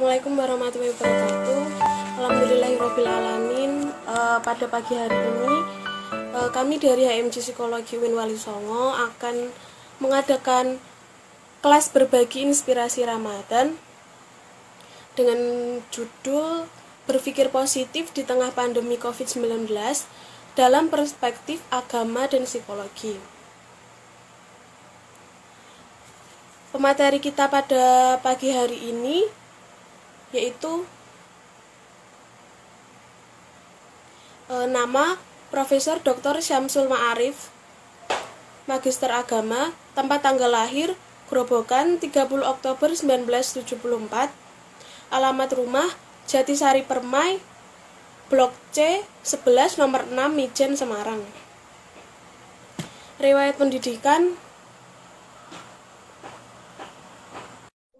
Assalamualaikum warahmatullahi wabarakatuh. Alhamdulillahirrabbilalamin. Pada pagi hari ini kami dari HMJ Psikologi UIN Wali Songo akan mengadakan kelas berbagi inspirasi Ramadan dengan judul Berpikir Positif di Tengah Pandemi COVID-19 dalam Perspektif Agama dan Psikologi. Pemateri kita pada pagi hari ini yaitu nama Profesor Dr. Syamsul Ma'arif, Magister Agama, tempat tanggal lahir Grobogan 30 Oktober 1974, alamat rumah Jatisari Permai, Blok C 11 nomor 6 Mijen Semarang. Riwayat pendidikan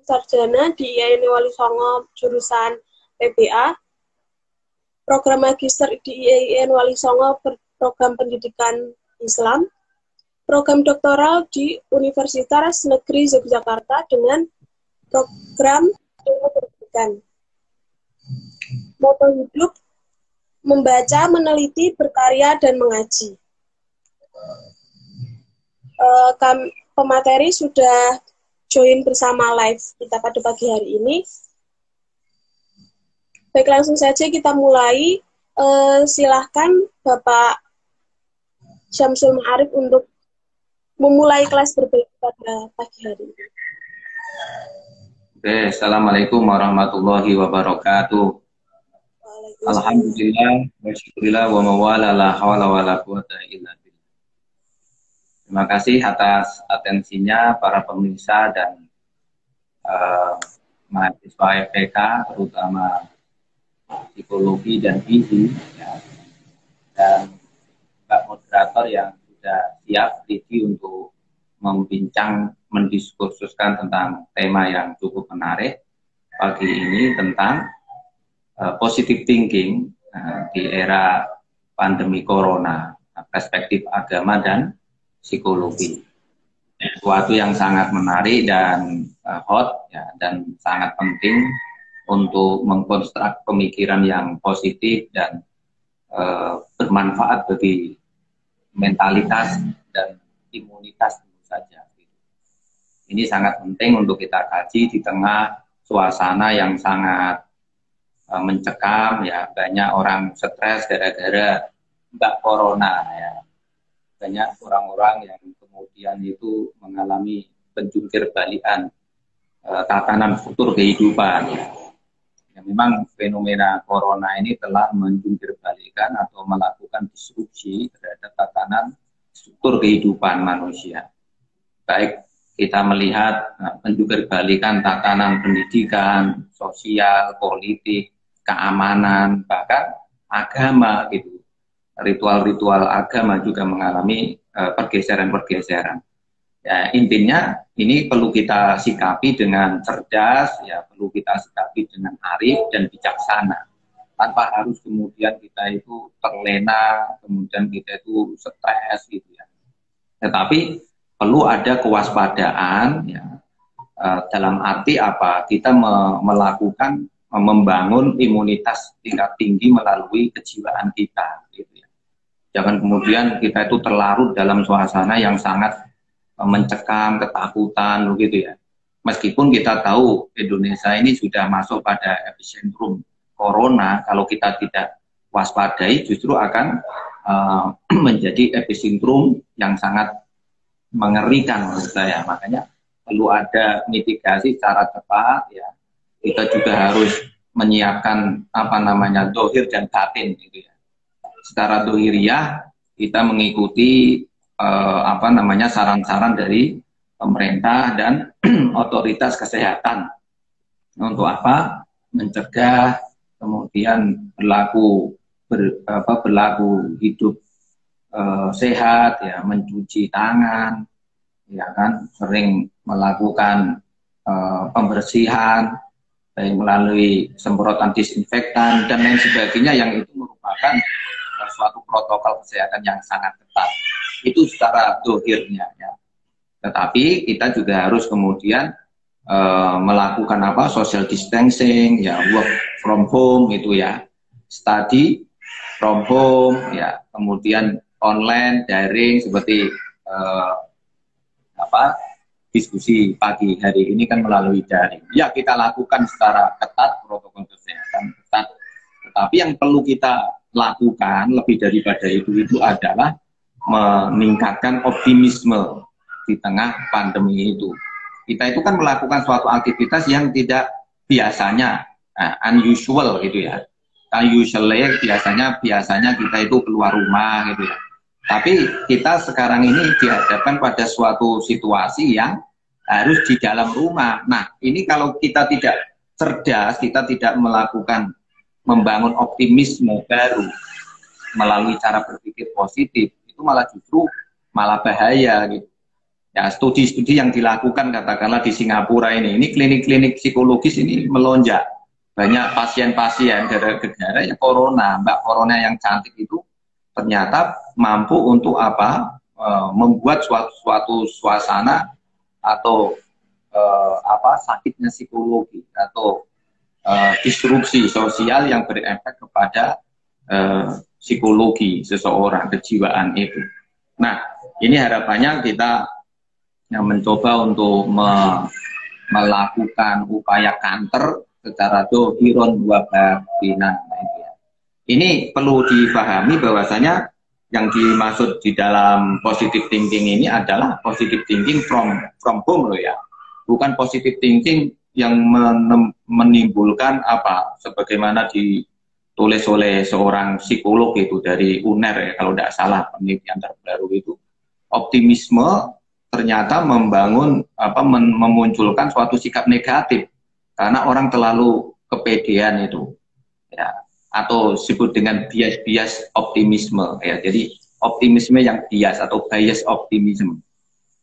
sarjana di IAIN Wali Songo jurusan PBA, program magister di IAIN Wali Songo program pendidikan Islam, program doktoral di Universitas Negeri Yogyakarta dengan program ilmu pendidikan. Moto hidup: membaca, meneliti, berkarya, dan mengaji. Pemateri sudah join bersama live kita pada pagi hari ini. Baik, langsung saja kita mulai. Silahkan Bapak Syamsul Ma'arif untuk memulai kelas berbagi pada pagi hari ini. Oke, Assalamualaikum warahmatullahi wabarakatuh. Alhamdulillah, wasyukurillah, wa mawala la hawla wa la quwata illa billah. Terima kasih atas atensinya para pemirsa dan mahasiswa FPK, terutama psikologi dan gizi, ya, dan Mbak moderator yang sudah siap Diki untuk membincang, mendiskursuskan tentang tema yang cukup menarik pagi ini tentang positive thinking di era pandemi corona, perspektif agama dan psikologi. Sesuatu yang sangat menarik dan hot, ya, dan sangat penting untuk mengkonstruk pemikiran yang positif dan bermanfaat bagi mentalitas dan imunitas tentu saja. Ini sangat penting untuk kita kaji di tengah suasana yang sangat mencekam, ya, banyak orang stres gara-gara Mbak Corona, ya. Banyak orang-orang yang kemudian itu mengalami penjungkir balikan tatanan struktur kehidupan. Ya, memang fenomena corona ini telah menjungkir balikan atau melakukan disrupsi terhadap tatanan struktur kehidupan manusia. Baik kita melihat penjungkir balikan tatanan pendidikan, sosial, politik, keamanan, bahkan agama gitu. Ritual-ritual agama juga mengalami pergeseran-pergeseran. Ya, intinya ini perlu kita sikapi dengan cerdas, ya, perlu kita sikapi dengan arif dan bijaksana, tanpa harus kemudian kita itu terlena, kemudian kita itu stres gitu ya. Tetapi perlu ada kewaspadaan, ya, dalam arti apa? Kita melakukan membangun imunitas tingkat tinggi melalui kejiwaan kita. Gitu. Jangan kemudian kita itu terlarut dalam suasana yang sangat mencekam, ketakutan, begitu ya. Meskipun kita tahu Indonesia ini sudah masuk pada epicentrum corona, kalau kita tidak waspadai justru akan menjadi epicentrum yang sangat mengerikan menurut saya. Makanya perlu ada mitigasi secara cepat, ya. Kita juga harus menyiapkan dohir dan batin, gitu ya. Secara dohiriyah kita mengikuti saran-saran dari pemerintah dan otoritas kesehatan untuk apa? Mencegah, kemudian berlaku hidup sehat, ya, mencuci tangan, ya kan, sering melakukan pembersihan baik melalui semprotan disinfektan dan lain sebagainya, yang itu merupakan suatu protokol kesehatan yang sangat ketat. Itu secara dohirnya, ya. Tetapi kita juga harus kemudian melakukan apa, social distancing, ya, work from home itu ya, study from home, ya, kemudian online, daring seperti apa, diskusi pagi hari ini kan melalui daring. Ya, kita lakukan secara ketat protokol kesehatan ketat. Tetapi yang perlu kita lakukan lebih daripada itu adalah meningkatkan optimisme di tengah pandemi itu. Kita itu kan melakukan suatu aktivitas yang tidak biasanya, unusual gitu ya. Usually biasanya kita itu keluar rumah gitu ya. Tapi kita sekarang ini dihadapkan pada suatu situasi yang harus di dalam rumah. Nah, ini kalau kita tidak cerdas, kita tidak melakukan membangun optimisme baru melalui cara berpikir positif, itu malah justru malah bahaya gitu. Ya, studi-studi yang dilakukan katakanlah di Singapura ini klinik-klinik psikologis ini melonjak. Banyak pasien-pasien gara-gara ya corona, Mbak Corona yang cantik itu ternyata mampu untuk apa? Membuat suatu suasana atau apa, sakitnya psikologi atau disrupsi sosial yang berefek kepada psikologi seseorang, kejiwaan itu. Nah, ini harapannya kita yang mencoba untuk melakukan upaya counter secara dohiron dua batinan. Ini perlu dipahami bahwasanya yang dimaksud di dalam positive thinking ini adalah positive thinking from home loh ya, bukan positive thinking yang menimbulkan apa, sebagaimana ditulis oleh seorang psikolog itu dari UNER ya, kalau tidak salah penelitian terbaru itu, optimisme ternyata membangun apa, memunculkan suatu sikap negatif karena orang terlalu kepedean itu ya, atau disebut dengan bias optimisme ya. Jadi optimisme yang bias atau bias optimism.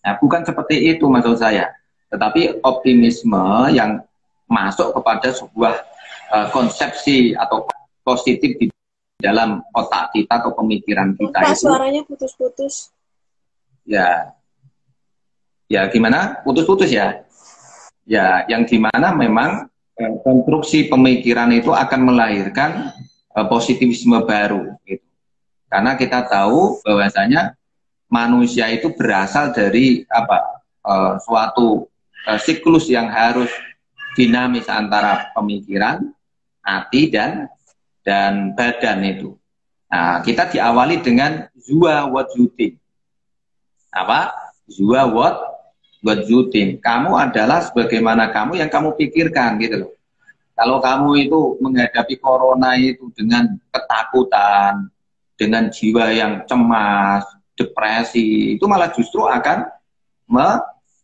Nah, bukan seperti itu maksud saya, tetapi optimisme yang masuk kepada sebuah konsepsi atau positif di dalam otak kita atau pemikiran kita. Pak, itu suaranya putus-putus. Ya, ya gimana? Putus-putus ya? Ya, yang dimana memang konstruksi pemikiran itu akan melahirkan positivisme baru gitu. Karena kita tahu bahwasanya manusia itu berasal dari apa, suatu siklus yang harus dinamis antara pemikiran, hati dan badan itu. Nah, kita diawali dengan zua what you think. Apa? Zua what you think. Kamu adalah sebagaimana kamu yang kamu pikirkan gitu loh. Kalau kamu itu menghadapi corona itu dengan ketakutan, dengan jiwa yang cemas, depresi, itu malah justru akan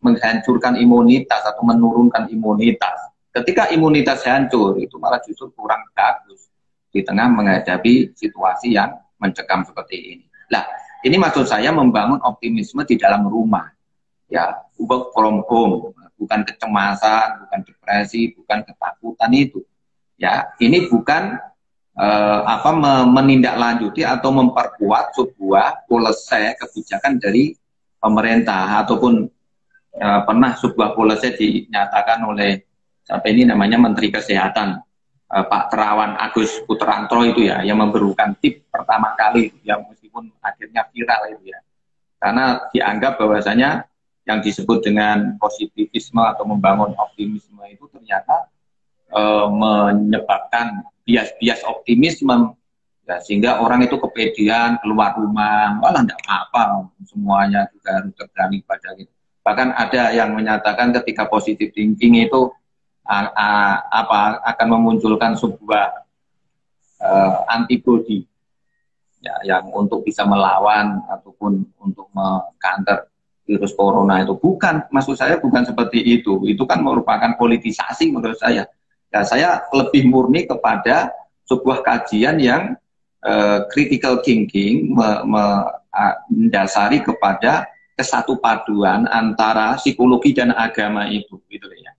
menghancurkan imunitas atau menurunkan imunitas. Ketika imunitas hancur, itu malah justru kurang bagus di tengah menghadapi situasi yang mencekam seperti ini. Nah, ini maksud saya membangun optimisme di dalam rumah. Ya, work from home, bukan kecemasan, bukan depresi, bukan ketakutan itu. Ya, ini bukan apa, menindaklanjuti atau memperkuat sebuah policy kebijakan dari pemerintah ataupun pernah sebuah policy dinyatakan oleh sampai ini namanya Menteri Kesehatan Pak Terawan Agus Putranto itu ya, yang memberikan tip pertama kali yang meskipun akhirnya viral itu ya, karena dianggap bahwasanya yang disebut dengan positivisme atau membangun optimisme itu ternyata menyebabkan bias optimisme ya, sehingga orang itu kepedean keluar rumah, malah tidak apa-apa, semuanya juga harus berani pada gitu. Bahkan ada yang menyatakan ketika positive thinking itu apa, akan memunculkan sebuah antibody ya, yang untuk bisa melawan ataupun untuk mengcounter virus corona itu. Bukan, maksud saya bukan seperti itu. Itu kan merupakan politisasi menurut saya. Ya, saya lebih murni kepada sebuah kajian yang critical thinking mendasari kepada kesatu paduan antara psikologi dan agama itu, gitu ya.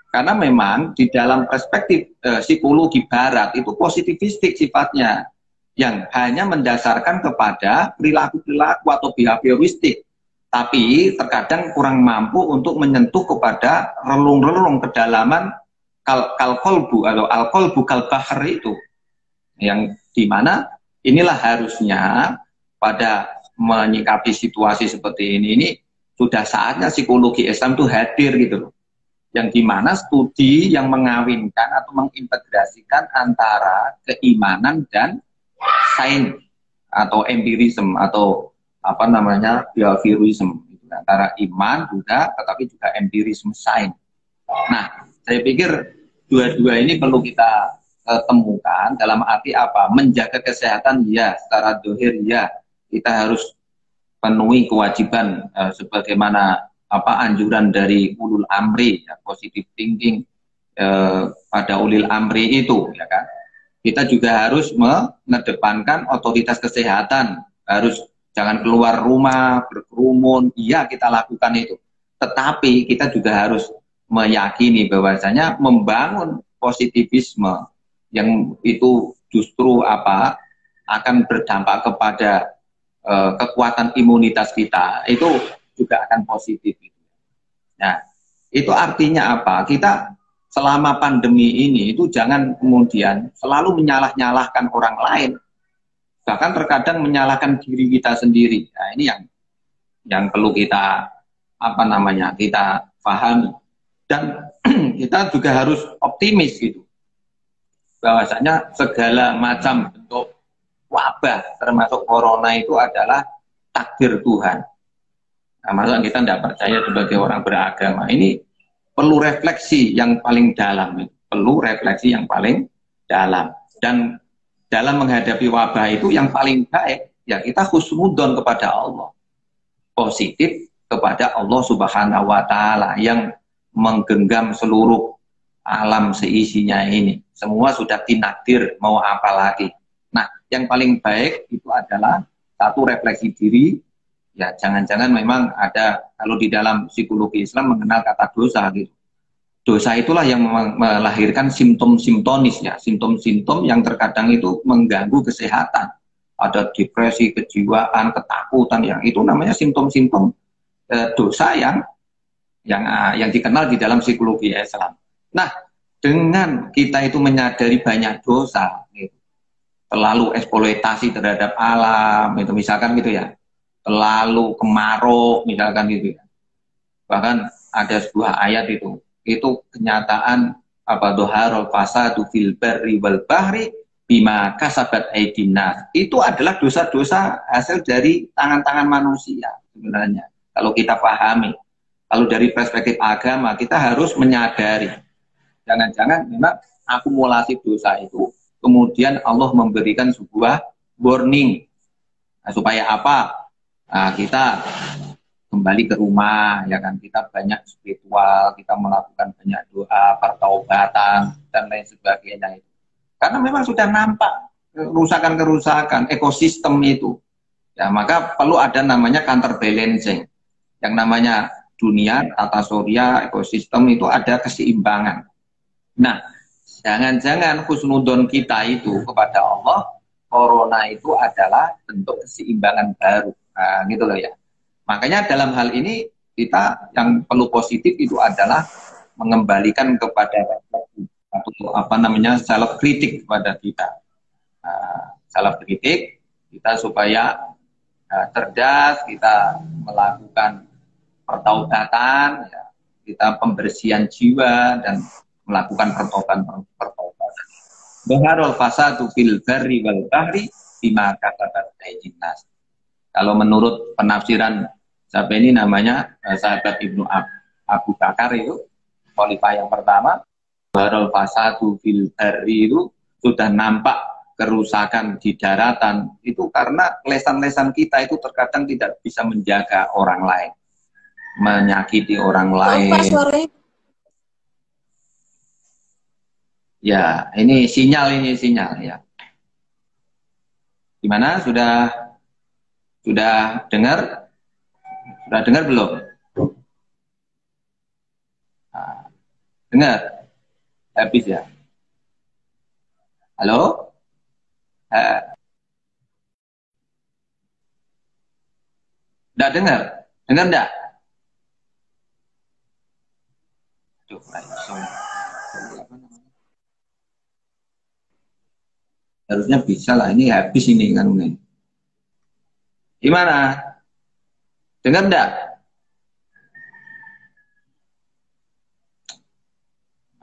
Karena memang di dalam perspektif psikologi Barat itu positivistik sifatnya, yang hanya mendasarkan kepada perilaku-perilaku atau behavioristik. tapi terkadang kurang mampu untuk menyentuh kepada relung-relung kedalaman kalkolbu atau alkolbu kalbahar itu, yang dimana inilah harusnya pada menyikapi situasi seperti ini sudah saatnya psikologi Islam itu hadir gitu loh, yang dimana studi yang mengawinkan atau mengintegrasikan antara keimanan dan sains atau empirisme atau apa namanya behaviorism, antara iman juga tetapi juga empirisme sains. Nah, saya pikir dua-dua ini perlu kita temukan dalam arti apa? Menjaga kesehatan ya, secara dohir ya, kita harus penuhi kewajiban sebagaimana apa anjuran dari ulul amri, ya, positive thinking pada ulil amri itu, ya kan. Kita juga harus mengedepankan otoritas kesehatan, harus jangan keluar rumah, berkerumun, iya kita lakukan itu. Tetapi kita juga harus meyakini bahwasanya membangun positivisme yang itu justru apa akan berdampak kepada kekuatan imunitas kita, itu juga akan positif. Nah, itu artinya apa? Kita selama pandemi ini itu jangan kemudian selalu menyalah-nyalahkan orang lain, bahkan terkadang menyalahkan diri kita sendiri. Nah, ini yang perlu kita apa namanya kita pahami, dan kita juga harus optimis gitu, bahwasanya segala macam bentuk wabah termasuk corona itu adalah takdir Tuhan. Nah, masa kita tidak percaya sebagai orang beragama, ini perlu refleksi yang paling dalam, perlu refleksi yang paling dalam. Dan dalam menghadapi wabah itu yang paling baik ya kita husnudon kepada Allah, positif kepada Allah Subhanahu wa Ta'ala yang menggenggam seluruh alam seisinya ini. Semua sudah tinakdir, mau apa lagi. Nah, yang paling baik itu adalah satu, refleksi diri. Ya, jangan-jangan memang ada, kalau di dalam psikologi Islam mengenal kata dosa gitu. Dosa itulah yang melahirkan simptom-simptonis ya, simptom-simptom yang terkadang itu mengganggu kesehatan. Ada depresi, kejiwaan, ketakutan, yang itu namanya simptom-simptom dosa yang dikenal di dalam psikologi Islam. Nah, dengan kita itu menyadari banyak dosa, gitu, terlalu eksploitasi terhadap alam, itu misalkan gitu ya, terlalu kemarau, misalkan gitu ya. Bahkan ada sebuah ayat itu kenyataan apa doharul fasadu fil barri wal bahri bima kasabat aidinas. Itu adalah dosa-dosa hasil dari tangan-tangan manusia sebenarnya. Kalau kita pahami, kalau dari perspektif agama kita harus menyadari, jangan-jangan memang akumulasi dosa itu kemudian Allah memberikan sebuah warning. Nah, supaya apa? Nah, kita kembali ke rumah, ya kan, kita banyak spiritual, kita melakukan banyak doa, pertaubatan dan lain sebagainya itu. Karena memang sudah nampak kerusakan-kerusakan ekosistem itu. Ya, maka perlu ada namanya counterbalancing. Yang namanya dunia, tata surya, ekosistem itu ada keseimbangan. Nah, jangan-jangan husnudon kita itu kepada Allah, corona itu adalah bentuk keseimbangan baru. Nah, gitu loh ya. Makanya dalam hal ini kita yang perlu positif itu adalah mengembalikan kepada atau apa namanya self kritik kepada kita. Self kritik kita supaya cerdas, kita melakukan pertaubatan, ya, kita pembersihan jiwa dan melakukan pertobatan. Baharul fasadu fil barri wal bahri bima kasabat aydin-nas. Kalau menurut penafsiran siapa ini namanya sahabat Ibnu Abu Bakar itu, khalifah yang pertama, baharul fasadu fil barri itu sudah nampak kerusakan di daratan itu karena lesan-lesan kita itu terkadang tidak bisa menjaga orang lain, menyakiti orang lain. Ya, ini sinyal ya. Gimana? Sudah dengar? Sudah dengar belum? Nah, dengar? Habis ya? Halo? Tidak dengar? Dengar enggak? Aduh, langsung. Harusnya bisa lah, ini habis ini kan ini. Gimana? Dengar enggak?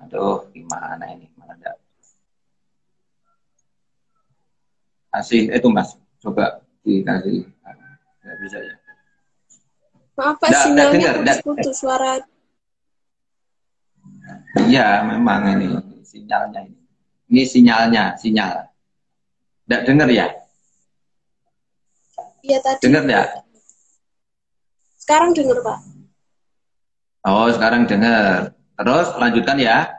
Aduh, gimana ini? Mana enggak? Kasih itu Mas, coba dikasih. Enggak bisa ya. Maaf Pak, Enggak sinyalnya dengar, enggak. putus-putus suara. Iya, memang ini sinyalnya ini. Ini sinyal. Enggak dengar ya? Iya tadi. Dengar enggak? Sekarang dengar Pak. Oh, sekarang dengar. Terus lanjutkan ya.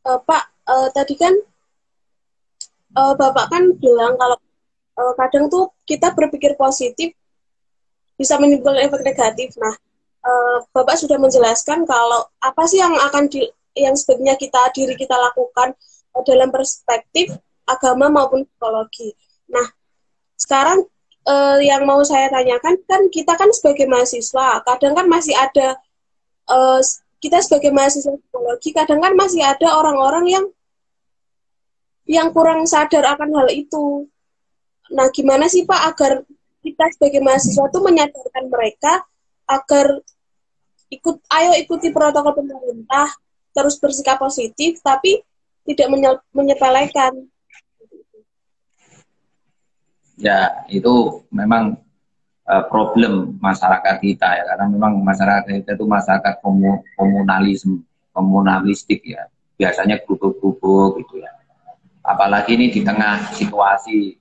Pak, tadi kan Bapak kan bilang kalau kadang tuh kita berpikir positif bisa menimbulkan efek negatif. Nah, Bapak sudah menjelaskan kalau apa sih yang yang sebaiknya diri kita lakukan dalam perspektif agama maupun psikologi. Nah, sekarang yang mau saya tanyakan kan kita kan sebagai mahasiswa, kadang kan masih ada kita sebagai mahasiswa psikologi, kadang kan masih ada orang-orang yang kurang sadar akan hal itu. Nah, gimana sih Pak agar kita sebagai mahasiswa itu menyadarkan mereka agar ayo ikuti protokol pemerintah, terus bersikap positif, tapi tidak menyepelekan. Ya, itu memang problem masyarakat kita ya, karena memang masyarakat kita itu masyarakat komunalistik ya, biasanya gubuk-gubuk gitu ya. Apalagi ini di tengah situasi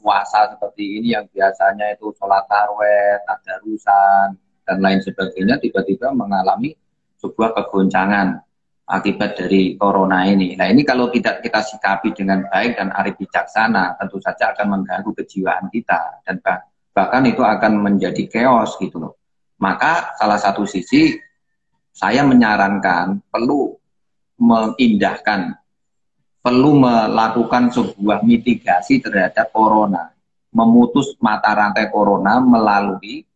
puasa seperti ini yang biasanya itu sholat tarawih, tadarusan dan lain sebagainya tiba-tiba mengalami sebuah kegoncangan akibat dari corona ini. Nah, ini kalau tidak kita sikapi dengan baik dan arif bijaksana, tentu saja akan mengganggu kejiwaan kita dan bahkan itu akan menjadi chaos gitu loh. Maka salah satu sisi saya menyarankan perlu mengindahkan, perlu melakukan sebuah mitigasi terhadap corona, memutus mata rantai corona melalui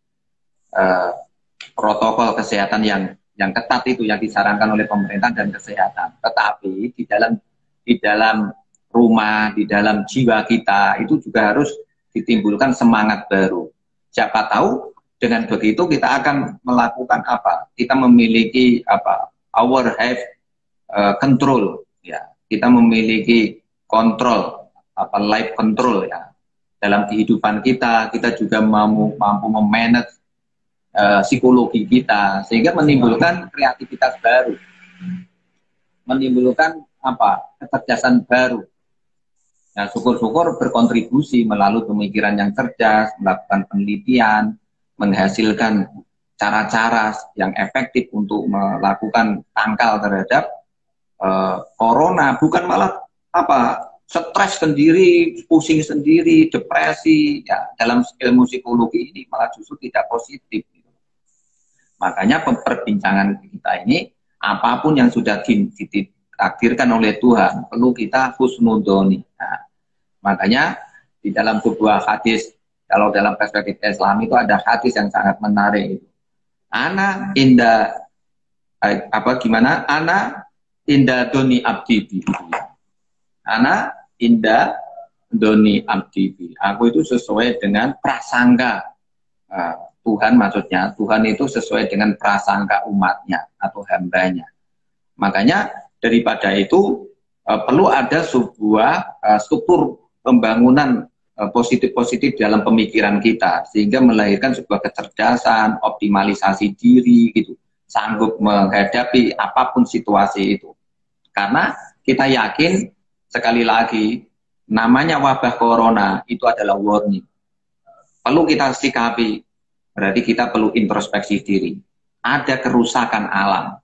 protokol kesehatan yang ketat itu yang disarankan oleh pemerintah dan kesehatan. Tetapi di dalam rumah, di dalam jiwa kita itu juga harus ditimbulkan semangat baru. Siapa tahu dengan begitu kita akan melakukan apa? Kita memiliki our have control ya. Kita memiliki kontrol, life control ya. Dalam kehidupan kita juga mampu memanage psikologi kita, sehingga menimbulkan kreativitas baru, menimbulkan kecerdasan baru. Nah, syukur-syukur berkontribusi melalui pemikiran yang cerdas, melakukan penelitian, menghasilkan cara-cara yang efektif untuk melakukan tangkal terhadap corona, bukan malah stres sendiri, pusing sendiri, depresi ya. Dalam ilmu psikologi ini malah justru tidak positif gitu. Makanya perbincangan kita ini apapun yang sudah ditakdirkan oleh Tuhan perlu kita husnudoni. Nah, makanya di dalam sebuah hadis, kalau dalam perspektif Islam itu ada hadis yang sangat menarik itu. Ana inda doni abdi bi. Ana inda doni abdi bi. Aku itu sesuai dengan prasangka Tuhan, maksudnya Tuhan itu sesuai dengan prasangka umatnya atau hambanya. Makanya daripada itu perlu ada sebuah struktur pembangunan positif-positif dalam pemikiran kita sehingga melahirkan sebuah kecerdasan, optimalisasi diri gitu, sanggup menghadapi apapun situasi itu. Karena kita yakin, sekali lagi, namanya wabah corona itu adalah warning. Perlu kita sikapi, berarti kita perlu introspeksi diri. Ada kerusakan alam.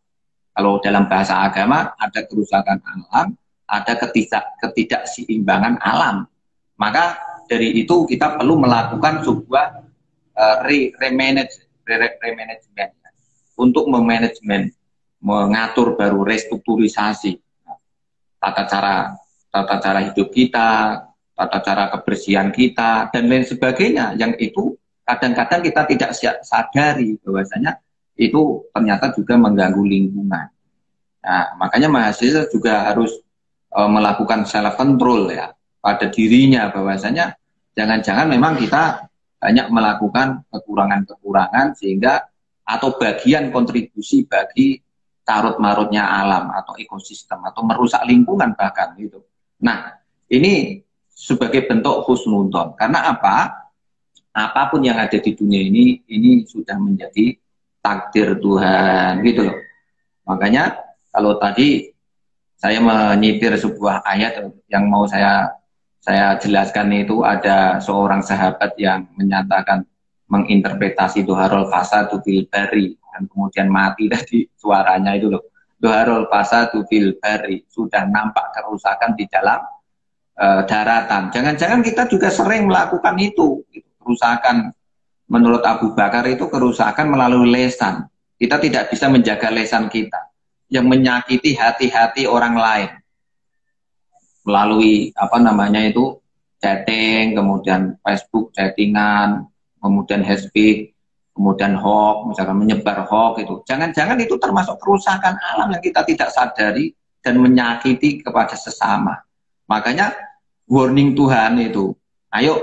Kalau dalam bahasa agama, ada kerusakan alam, ada ketidakseimbangan alam. Maka dari itu kita perlu melakukan sebuah remanagement untuk memanajemen, mengatur baru restrukturisasi tata cara hidup kita, tata cara kebersihan kita dan lain sebagainya yang itu kadang-kadang kita tidak sadari bahwasanya itu ternyata juga mengganggu lingkungan. Nah, makanya mahasiswa juga harus melakukan self control ya pada dirinya, bahwasanya jangan-jangan memang kita banyak melakukan kekurangan-kekurangan sehingga atau bagian kontribusi bagi carut marutnya alam atau ekosistem atau merusak lingkungan bahkan gitu. Nah, ini sebagai bentuk husnudon. Karena apa? Apapun yang ada di dunia ini sudah menjadi takdir Tuhan gitu loh. Makanya kalau tadi saya menyitir sebuah ayat yang mau saya jelaskan, itu ada seorang sahabat yang menyatakan menginterpretasi doharul fasadu fil bari, dan kemudian mati tadi suaranya itu loh. Doharul fasadu fil bari, sudah nampak kerusakan di dalam daratan. Jangan-jangan kita juga sering melakukan itu. Kerusakan menurut Abu Bakar itu kerusakan melalui lesan. Kita tidak bisa menjaga lesan kita yang menyakiti hati-hati orang lain melalui apa namanya itu chatting, kemudian Facebook chattingan, kemudian hashtag, kemudian hoax, misalkan menyebar hoax itu. Jangan-jangan itu termasuk kerusakan alam yang kita tidak sadari dan menyakiti kepada sesama. Makanya warning Tuhan itu, ayo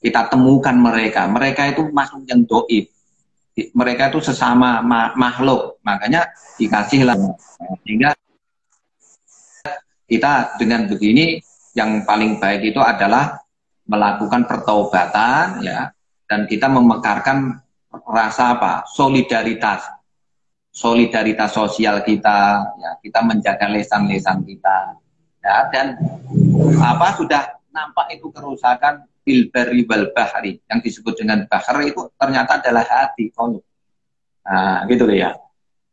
kita temukan mereka. Mereka itu makhluk yang doib. Mereka itu sesama makhluk. Makanya dikasihlah. Sehingga kita dengan begini, yang paling baik itu adalah melakukan pertaubatan ya, dan kita memekarkan rasa apa? Solidaritas sosial kita ya, kita menjaga lesan-lesan kita ya, dan apa sudah nampak itu kerusakan fil barri wal bahri, yang disebut dengan bahar itu ternyata adalah hati, kolom. Nah, gitu ya.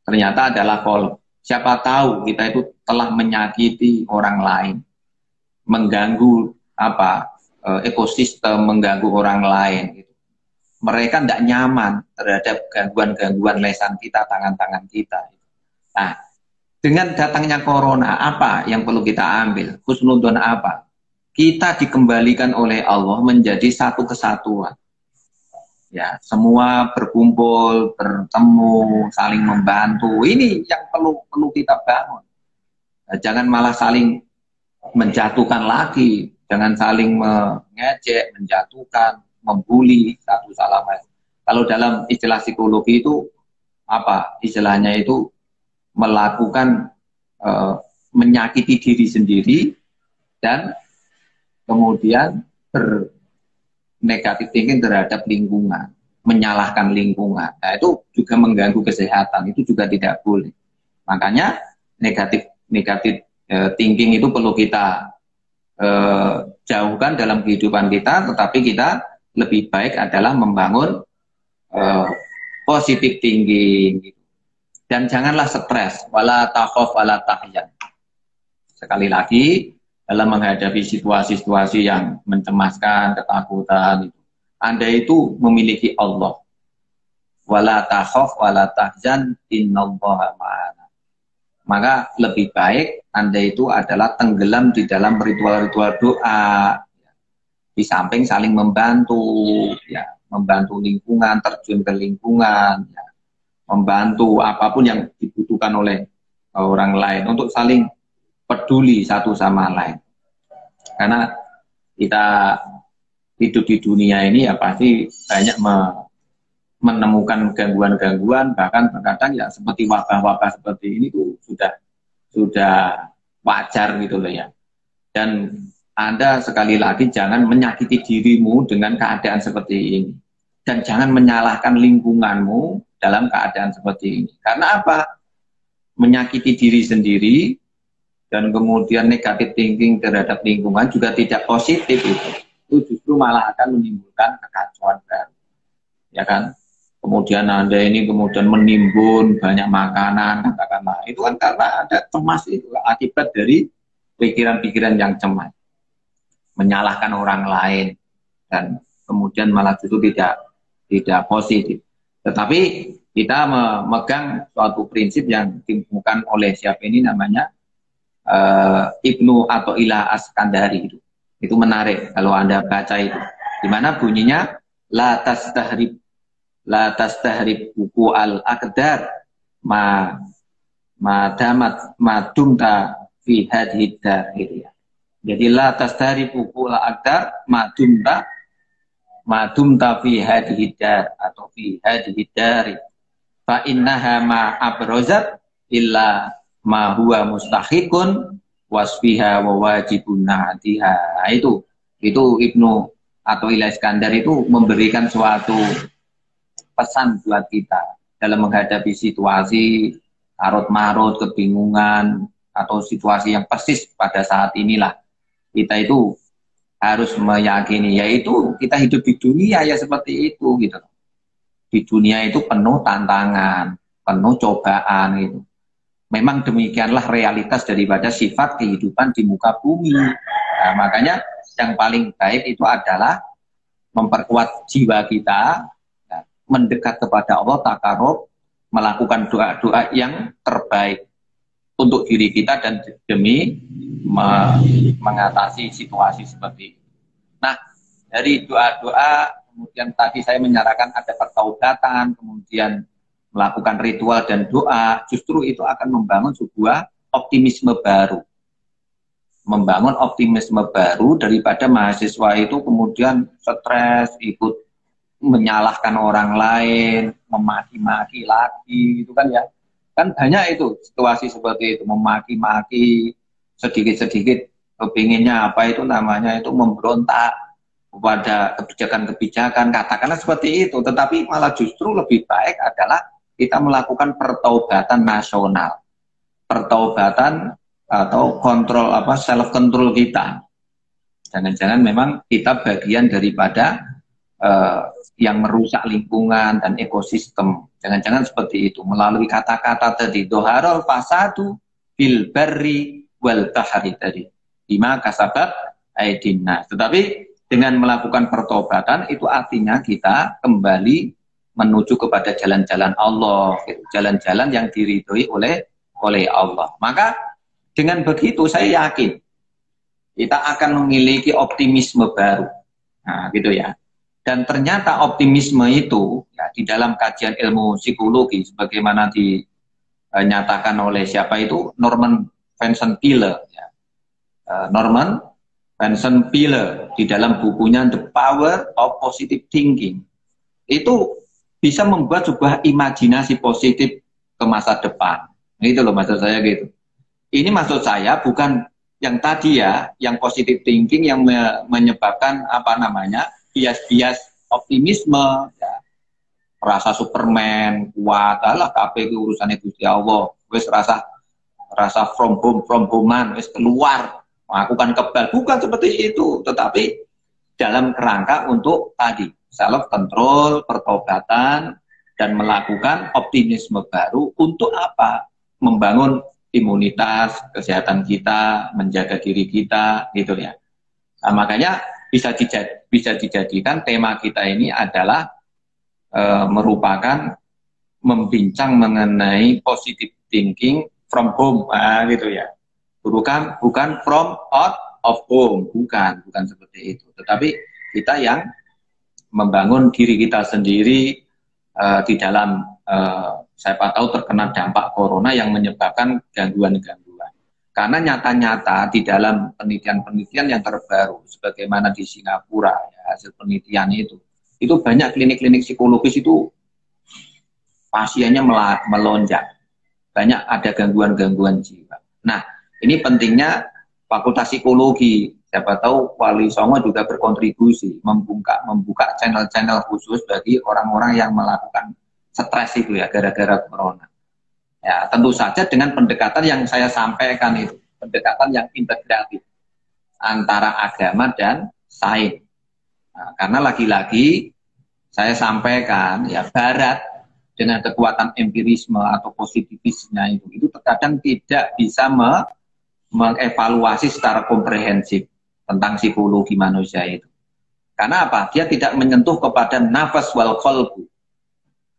Ternyata adalah kolom. Siapa tahu kita itu telah menyakiti orang lain, mengganggu apa ekosistem, mengganggu orang lain. Gitu. Mereka tidak nyaman terhadap gangguan-gangguan lesan kita, tangan-tangan kita. Nah, dengan datangnya corona, apa yang perlu kita ambil? Husnudon apa? Kita dikembalikan oleh Allah menjadi satu kesatuan. Ya, semua berkumpul, bertemu, saling membantu. Ini yang perlu kita bangun. Nah, jangan malah saling menjatuhkan lagi, jangan saling mengejek, menjatuhkan, membuli satu sama lain. Kalau dalam istilah psikologi itu apa? Istilahnya itu melakukan menyakiti diri sendiri dan kemudian bernegatif thinking terhadap lingkungan, menyalahkan lingkungan. Nah, itu juga mengganggu kesehatan, itu juga tidak boleh. Makanya negatif thinking itu perlu kita jauhkan dalam kehidupan kita, tetapi kita lebih baik adalah membangun positive thinking. Dan janganlah stres, wala takhaf wala tahzan. Sekali lagi, dalam menghadapi situasi-situasi yang mencemaskan, ketakutan, Anda itu memiliki Allah. Wala takhaf wala tahzan innallaha ma'ana. Maka lebih baik Anda itu adalah tenggelam di dalam ritual-ritual doa, di samping saling membantu, ya, membantu lingkungan, terjun ke lingkungan, ya, membantu apapun yang dibutuhkan oleh orang lain untuk saling peduli satu sama lain. Karena kita hidup di dunia ini ya pasti banyak menemukan gangguan-gangguan, bahkan terkadang ya seperti wabah-wabah seperti ini tuh sudah wajar gitu loh ya. Dan Anda sekali lagi jangan menyakiti dirimu dengan keadaan seperti ini. Dan jangan menyalahkan lingkunganmu dalam keadaan seperti ini. Karena apa? Menyakiti diri sendiri dan kemudian negatif thinking terhadap lingkungan juga tidak positif itu. Itu justru malah akan menimbulkan kekacauan baru. Ya kan? Kemudian Anda ini kemudian menimbun banyak makanan, katakanlah. Itu kan karena ada cemas itu, akibat dari pikiran-pikiran yang cemas. Menyalahkan orang lain dan kemudian malah justru tidak positif. Tetapi kita memegang suatu prinsip yang ditemukan oleh siapa ini namanya Ibnu Athaillah As-Sakandari itu menarik kalau Anda baca itu. Di mana bunyinya la tastahrib buku al akdar madumta fi hadhid dar, gitu ya. Jadi la tastahrib buku al akdar madumta fi hadhid dar atau fi hadhid dari fa innaha ma abrozat illa ma huwa mustahiqun wasfiha wa wajibun na'atiha. Itu Ibnu atau Ila Iskandar itu memberikan suatu pesan buat kita dalam menghadapi situasi karut-marut, kebingungan, atau situasi yang persis pada saat inilah. Kita itu harus meyakini, yaitu kita hidup di dunia ya seperti itu gitu. Di dunia itu penuh tantangan, penuh cobaan gitu. Memang demikianlah realitas daripada sifat kehidupan di muka bumi. Nah, makanya yang paling baik itu adalah memperkuat jiwa kita, ya, mendekat kepada Allah, takarub, melakukan doa-doa yang terbaik untuk diri kita dan demi mengatasi situasi seperti itu. Nah, dari doa-doa, kemudian tadi saya menyarankan ada pertaubatan, kemudian melakukan ritual dan doa, justru itu akan membangun sebuah optimisme baru. Membangun optimisme baru daripada mahasiswa itu kemudian stres, ikut menyalahkan orang lain, memaki-maki lagi, gitu kan ya. Kan banyak itu situasi seperti itu, memaki-maki, sedikit-sedikit kepinginnya apa itu namanya itu memberontak kepada kebijakan-kebijakan, katakanlah seperti itu. Tetapi malah justru lebih baik adalah kita melakukan pertaubatan nasional, pertaubatan atau kontrol self control kita. Jangan-jangan memang kita bagian daripada yang merusak lingkungan dan ekosistem. Jangan-jangan seperti itu melalui kata-kata tadi doharul fasadu fil barri wal bahri tadi bima kasabat aydin nas. Tetapi dengan melakukan pertaubatan itu artinya kita kembali menuju kepada jalan-jalan Allah, jalan-jalan yang diridhoi oleh Allah. Maka dengan begitu saya yakin kita akan memiliki optimisme baru. Nah, gitu ya. Dan ternyata optimisme itu ya, di dalam kajian ilmu psikologi sebagaimana dinyatakan oleh siapa itu Norman Vincent Peale ya. Norman Vincent Peale di dalam bukunya The Power of Positive Thinking itu bisa membuat sebuah imajinasi positif ke masa depan. Itu loh maksud saya gitu. Ini maksud saya bukan yang tadi ya, yang positive thinking yang menyebabkan bias-bias optimisme, ya, rasa Superman kuat, alah kabeh urusannya Gusti Allah, wis rasa from home-an, wis keluar melakukan kebal, bukan seperti itu, tetapi dalam kerangka untuk tadi self control, pertobatan, dan melakukan optimisme baru untuk apa? Membangun imunitas, kesehatan kita, menjaga diri kita, gitu ya. Nah, makanya bisa dijadikan tema kita ini adalah merupakan membincang mengenai positive thinking from home, gitu ya. Bukan from out of home, bukan seperti itu. Tetapi kita yang membangun diri kita sendiri di dalam siapa tahu terkena dampak corona yang menyebabkan gangguan-gangguan. Karena nyata-nyata di dalam penelitian-penelitian yang terbaru, sebagaimana di Singapura, ya, hasil penelitian itu banyak klinik-klinik psikologis itu pasiennya melonjak. Banyak ada gangguan-gangguan jiwa. Nah, ini pentingnya Fakultas Psikologi. Siapa tahu Wali Songo juga berkontribusi membuka channel-channel khusus bagi orang-orang yang melakukan stres itu ya gara-gara corona. Ya, tentu saja dengan pendekatan yang saya sampaikan itu, pendekatan yang integratif antara agama dan sains. Nah, karena lagi-lagi saya sampaikan ya Barat dengan kekuatan empirisme atau positivisnya itu terkadang tidak bisa mengevaluasi secara komprehensif tentang psikologi manusia itu. Karena apa? Dia tidak menyentuh kepada nafas wal qalbu.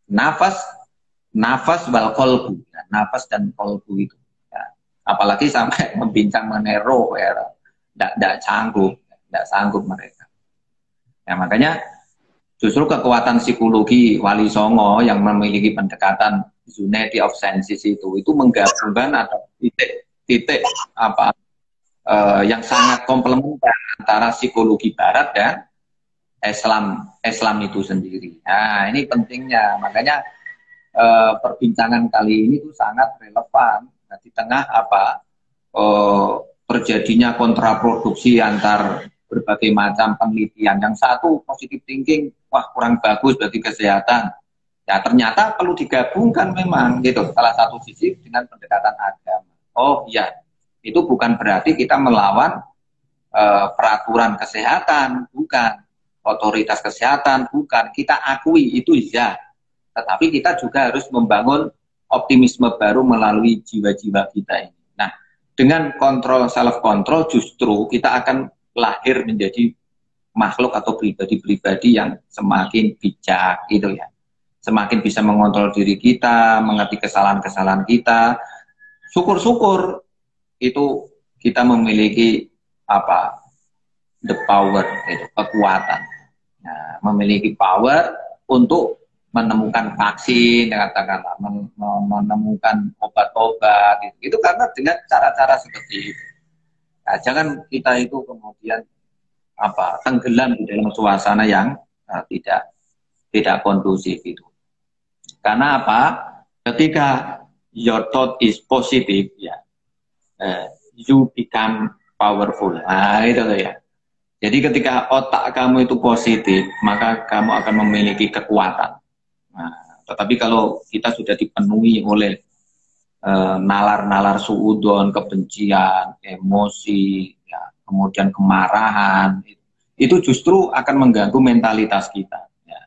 Nafas wal qalbu, ya, nafas dan qalbu itu. Ya. Apalagi sampai membincang mengenai roh, ya, tidak sanggup mereka. Ya, makanya Justru kekuatan psikologi Wali Songo yang memiliki pendekatan unity of senses itu menggabungkan atau titik apa yang sangat komplementer antara psikologi Barat dan Islam itu sendiri. Nah, ini pentingnya. Makanya perbincangan kali ini tuh sangat relevan. Nah, di tengah terjadinya kontraproduksi antar berbagai macam penelitian. Yang satu positive thinking, wah kurang bagus bagi kesehatan. Ya ternyata perlu digabungkan memang gitu. Salah satu sisi dengan pendekatan agama. Oh iya, itu bukan berarti kita melawan peraturan kesehatan, bukan. Otoritas kesehatan, bukan. Kita akui itu ya. Tetapi kita juga harus membangun optimisme baru melalui jiwa-jiwa kita ini. Nah, dengan kontrol, self control justru kita akan lahir menjadi makhluk atau pribadi-pribadi yang semakin bijak gitu ya. Semakin bisa mengontrol diri kita, mengerti kesalahan-kesalahan kita. Syukur-syukur itu kita memiliki the power, gitu, kekuatan. Nah, memiliki power untuk menemukan vaksin, katakanlah menemukan obat-obat, gitu. Itu karena dengan cara-cara seperti itu. Nah, jangan kita itu kemudian tenggelam di dalam suasana yang tidak kondusif itu. Karena ketika your thought is positive, ya, you become powerful. Nah, itu ya. Jadi ketika otak kamu itu positif, maka kamu akan memiliki kekuatan. Nah, tetapi kalau kita sudah dipenuhi oleh nalar-nalar suudon, kebencian, emosi, ya, kemudian kemarahan, itu justru akan mengganggu mentalitas kita. Ya.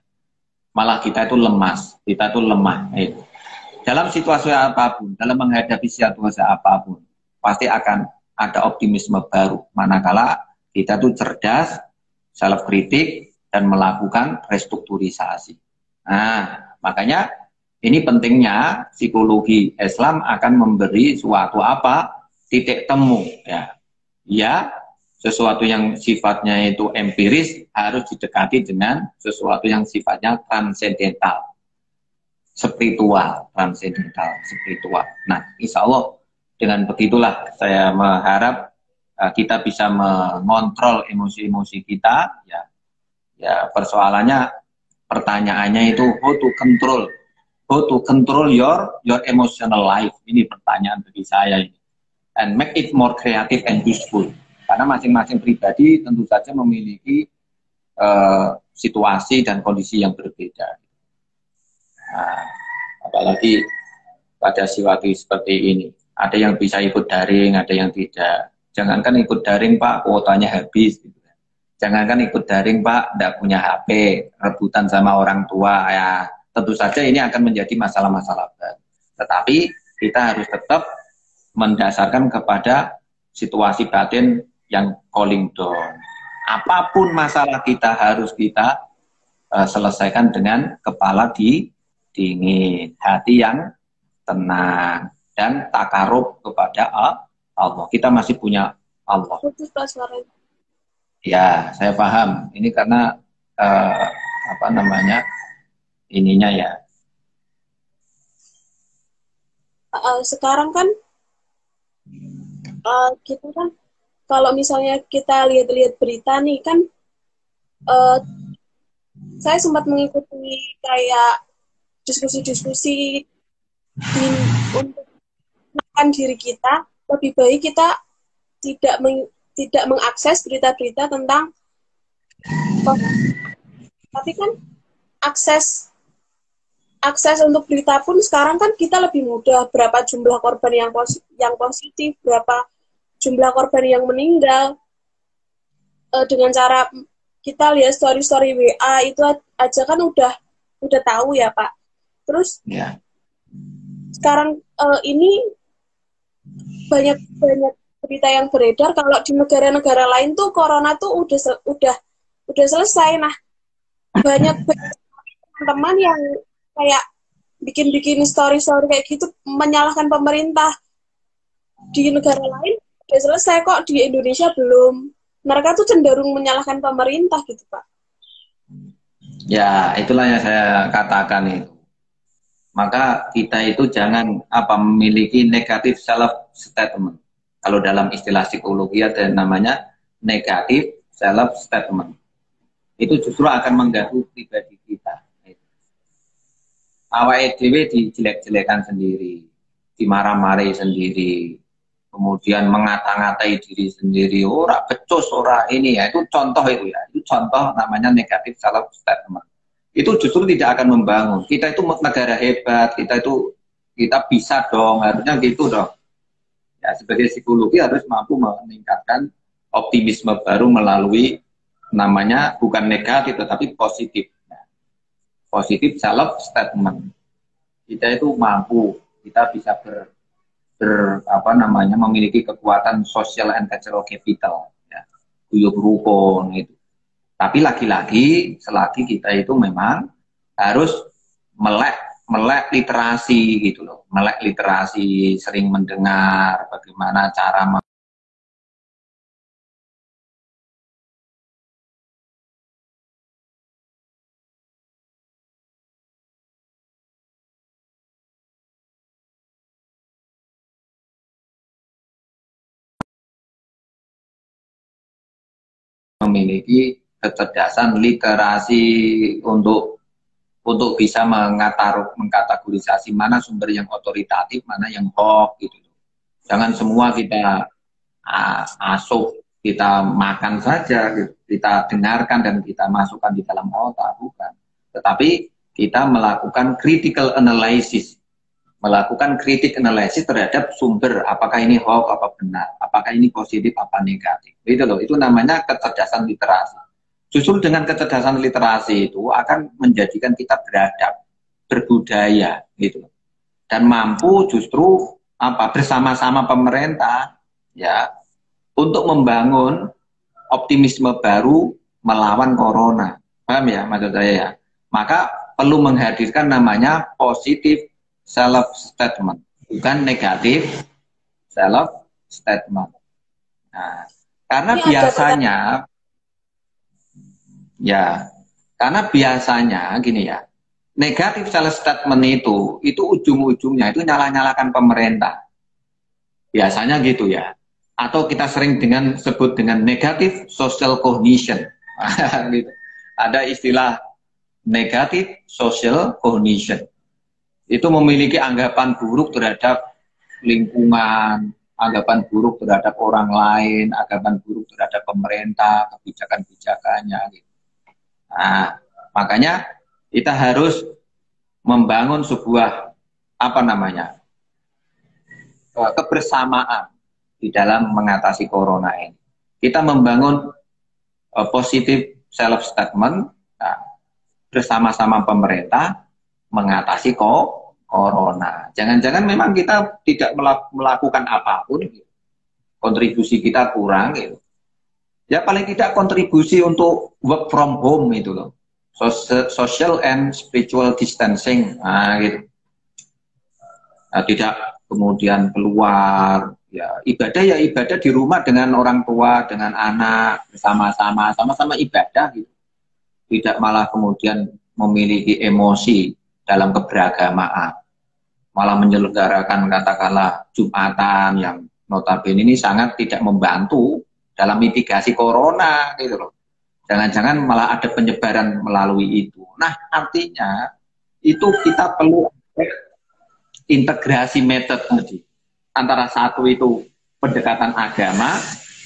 Malah kita itu lemas, kita itu lemah. Dalam situasi apapun, dalam menghadapi situasi apapun, pasti akan ada optimisme baru. Manakala kita itu cerdas, self-kritik, dan melakukan restrukturisasi. Nah, makanya ini pentingnya psikologi Islam akan memberi suatu titik temu. Ya, sesuatu yang sifatnya itu empiris harus didekati dengan sesuatu yang sifatnya transendental, spiritual. Nah, insya Allah dengan begitulah saya mengharap kita bisa mengontrol emosi-emosi kita. Ya, pertanyaannya itu how to control your emotional life. Ini pertanyaan bagi saya ini. And make it more creative and useful. Karena masing-masing pribadi tentu saja memiliki situasi dan kondisi yang berbeda. Nah, apalagi pada situasi seperti ini. Ada yang bisa ikut daring, ada yang tidak. Jangankan ikut daring, Pak, kuotanya habis. Gitu. Jangankan ikut daring, Pak, tidak punya HP, rebutan sama orang tua. Ya, tentu saja ini akan menjadi masalah-masalah baru. Tetapi kita harus tetap mendasarkan kepada situasi batin yang calling down. Apapun masalah kita harus kita selesaikan dengan kepala dingin, hati yang tenang, dan takarub kepada Allah. Kita masih punya Allah. Ya, saya paham. Ini karena ininya ya. Sekarang kan kita kan kalau misalnya kita lihat-lihat berita nih kan, saya sempat mengikuti kayak diskusi-diskusi untuk menekan diri kita, lebih baik kita tidak mengakses berita-berita tentang COVID. Tapi kan akses untuk berita pun sekarang kan kita lebih mudah. Berapa jumlah korban yang positif, berapa jumlah korban yang meninggal, dengan cara kita lihat story WA itu aja kan udah tahu ya Pak. Terus sekarang ini banyak berita yang beredar kalau di negara-negara lain tuh corona tuh udah selesai. Nah, banyak teman-teman yang kayak bikin story kayak gitu menyalahkan pemerintah. Di negara lain udah selesai kok, di Indonesia belum. Mereka tuh cenderung menyalahkan pemerintah gitu, Pak. Ya, itulah yang saya katakan itu. Maka kita itu jangan memiliki negatif self statement. Kalau dalam istilah psikologi ada yang namanya negatif self statement. Itu justru akan mengganggu pribadi kita. Awake dhewe dijelek-jelekan sendiri, dimarah-marahi sendiri, kemudian mengata-ngatai diri sendiri, ora becus, ora ini ya, itu contoh itu ya. Itu contoh namanya negatif self statement. Itu justru tidak akan membangun. Kita itu negara hebat, kita bisa dong, harusnya gitu dong. Ya, sebagai psikologi harus mampu meningkatkan optimisme baru melalui namanya bukan negatif tetapi positif. Nah, positif self statement. Kita itu mampu, kita bisa memiliki kekuatan social and cultural capital, ya, guyub rukun itu. Tapi lagi-lagi selagi kita itu memang harus melek literasi gitu loh, melek literasi, sering mendengar bagaimana cara memiliki kecerdasan literasi untuk bisa mengkategorisasi mana sumber yang otoritatif, mana yang hoax gitu. Jangan semua kita asup, kita makan saja, gitu. Kita dengarkan dan kita masukkan di dalam otak, bukan. Tetapi kita melakukan critical analysis, melakukan kritik analisis terhadap sumber, apakah ini hoax, apa benar, apakah ini positif, apa negatif. Itu loh, itu namanya kecerdasan literasi. Justru dengan kecerdasan literasi itu akan menjadikan kita beradab, berbudaya, gitu. Dan mampu justru bersama-sama pemerintah, ya, untuk membangun optimisme baru melawan corona. Paham ya maksud saya ya? Maka perlu menghadirkan namanya positif self statement, bukan negatif self statement. Nah, karena Ini biasanya ya, karena biasanya gini ya, negatif self statement itu ujung-ujungnya itu nyala-nyalakan pemerintah. Biasanya gitu ya. Atau kita sering sebut dengan negatif social cognition. Gitu. Ada istilah negatif social cognition. Itu memiliki anggapan buruk terhadap lingkungan, anggapan buruk terhadap orang lain, anggapan buruk terhadap pemerintah, kebijakan-kebijakannya. Gitu. Nah, makanya kita harus membangun sebuah kebersamaan di dalam mengatasi corona ini. Kita membangun positif self statement bersama-sama pemerintah mengatasi corona. Jangan-jangan memang kita tidak melakukan apapun, kontribusi kita kurang, gitu. Ya paling tidak kontribusi untuk work from home itu loh, social and spiritual distancing, gitu. Nah, tidak kemudian keluar, ya ibadah di rumah dengan orang tua, dengan anak, sama-sama ibadah, gitu. Tidak malah kemudian memiliki emosi dalam keberagamaan, malah menyelenggarakan katakanlah Jumatan yang notabene ini sangat tidak membantu dalam mitigasi corona, gitu loh. Jangan-jangan malah ada penyebaran melalui itu. Nah, artinya itu kita perlu integrasi metode tadi. Antara satu itu pendekatan agama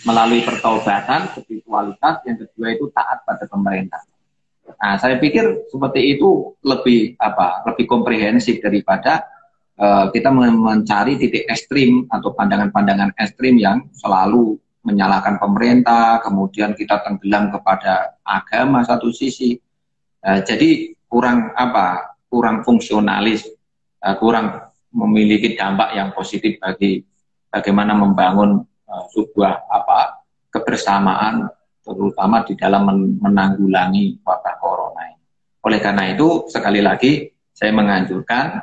melalui pertaubatan, spiritualitas, yang kedua itu taat pada pemerintah. Nah, saya pikir seperti itu lebih komprehensif daripada kita mencari titik ekstrim atau pandangan-pandangan ekstrim yang selalu menyalahkan pemerintah, kemudian kita tenggelam kepada agama satu sisi. Jadi kurang fungsionalis, kurang memiliki dampak yang positif bagi bagaimana membangun sebuah kebersamaan, terutama di dalam menanggulangi wabah corona ini. Oleh karena itu, sekali lagi saya menganjurkan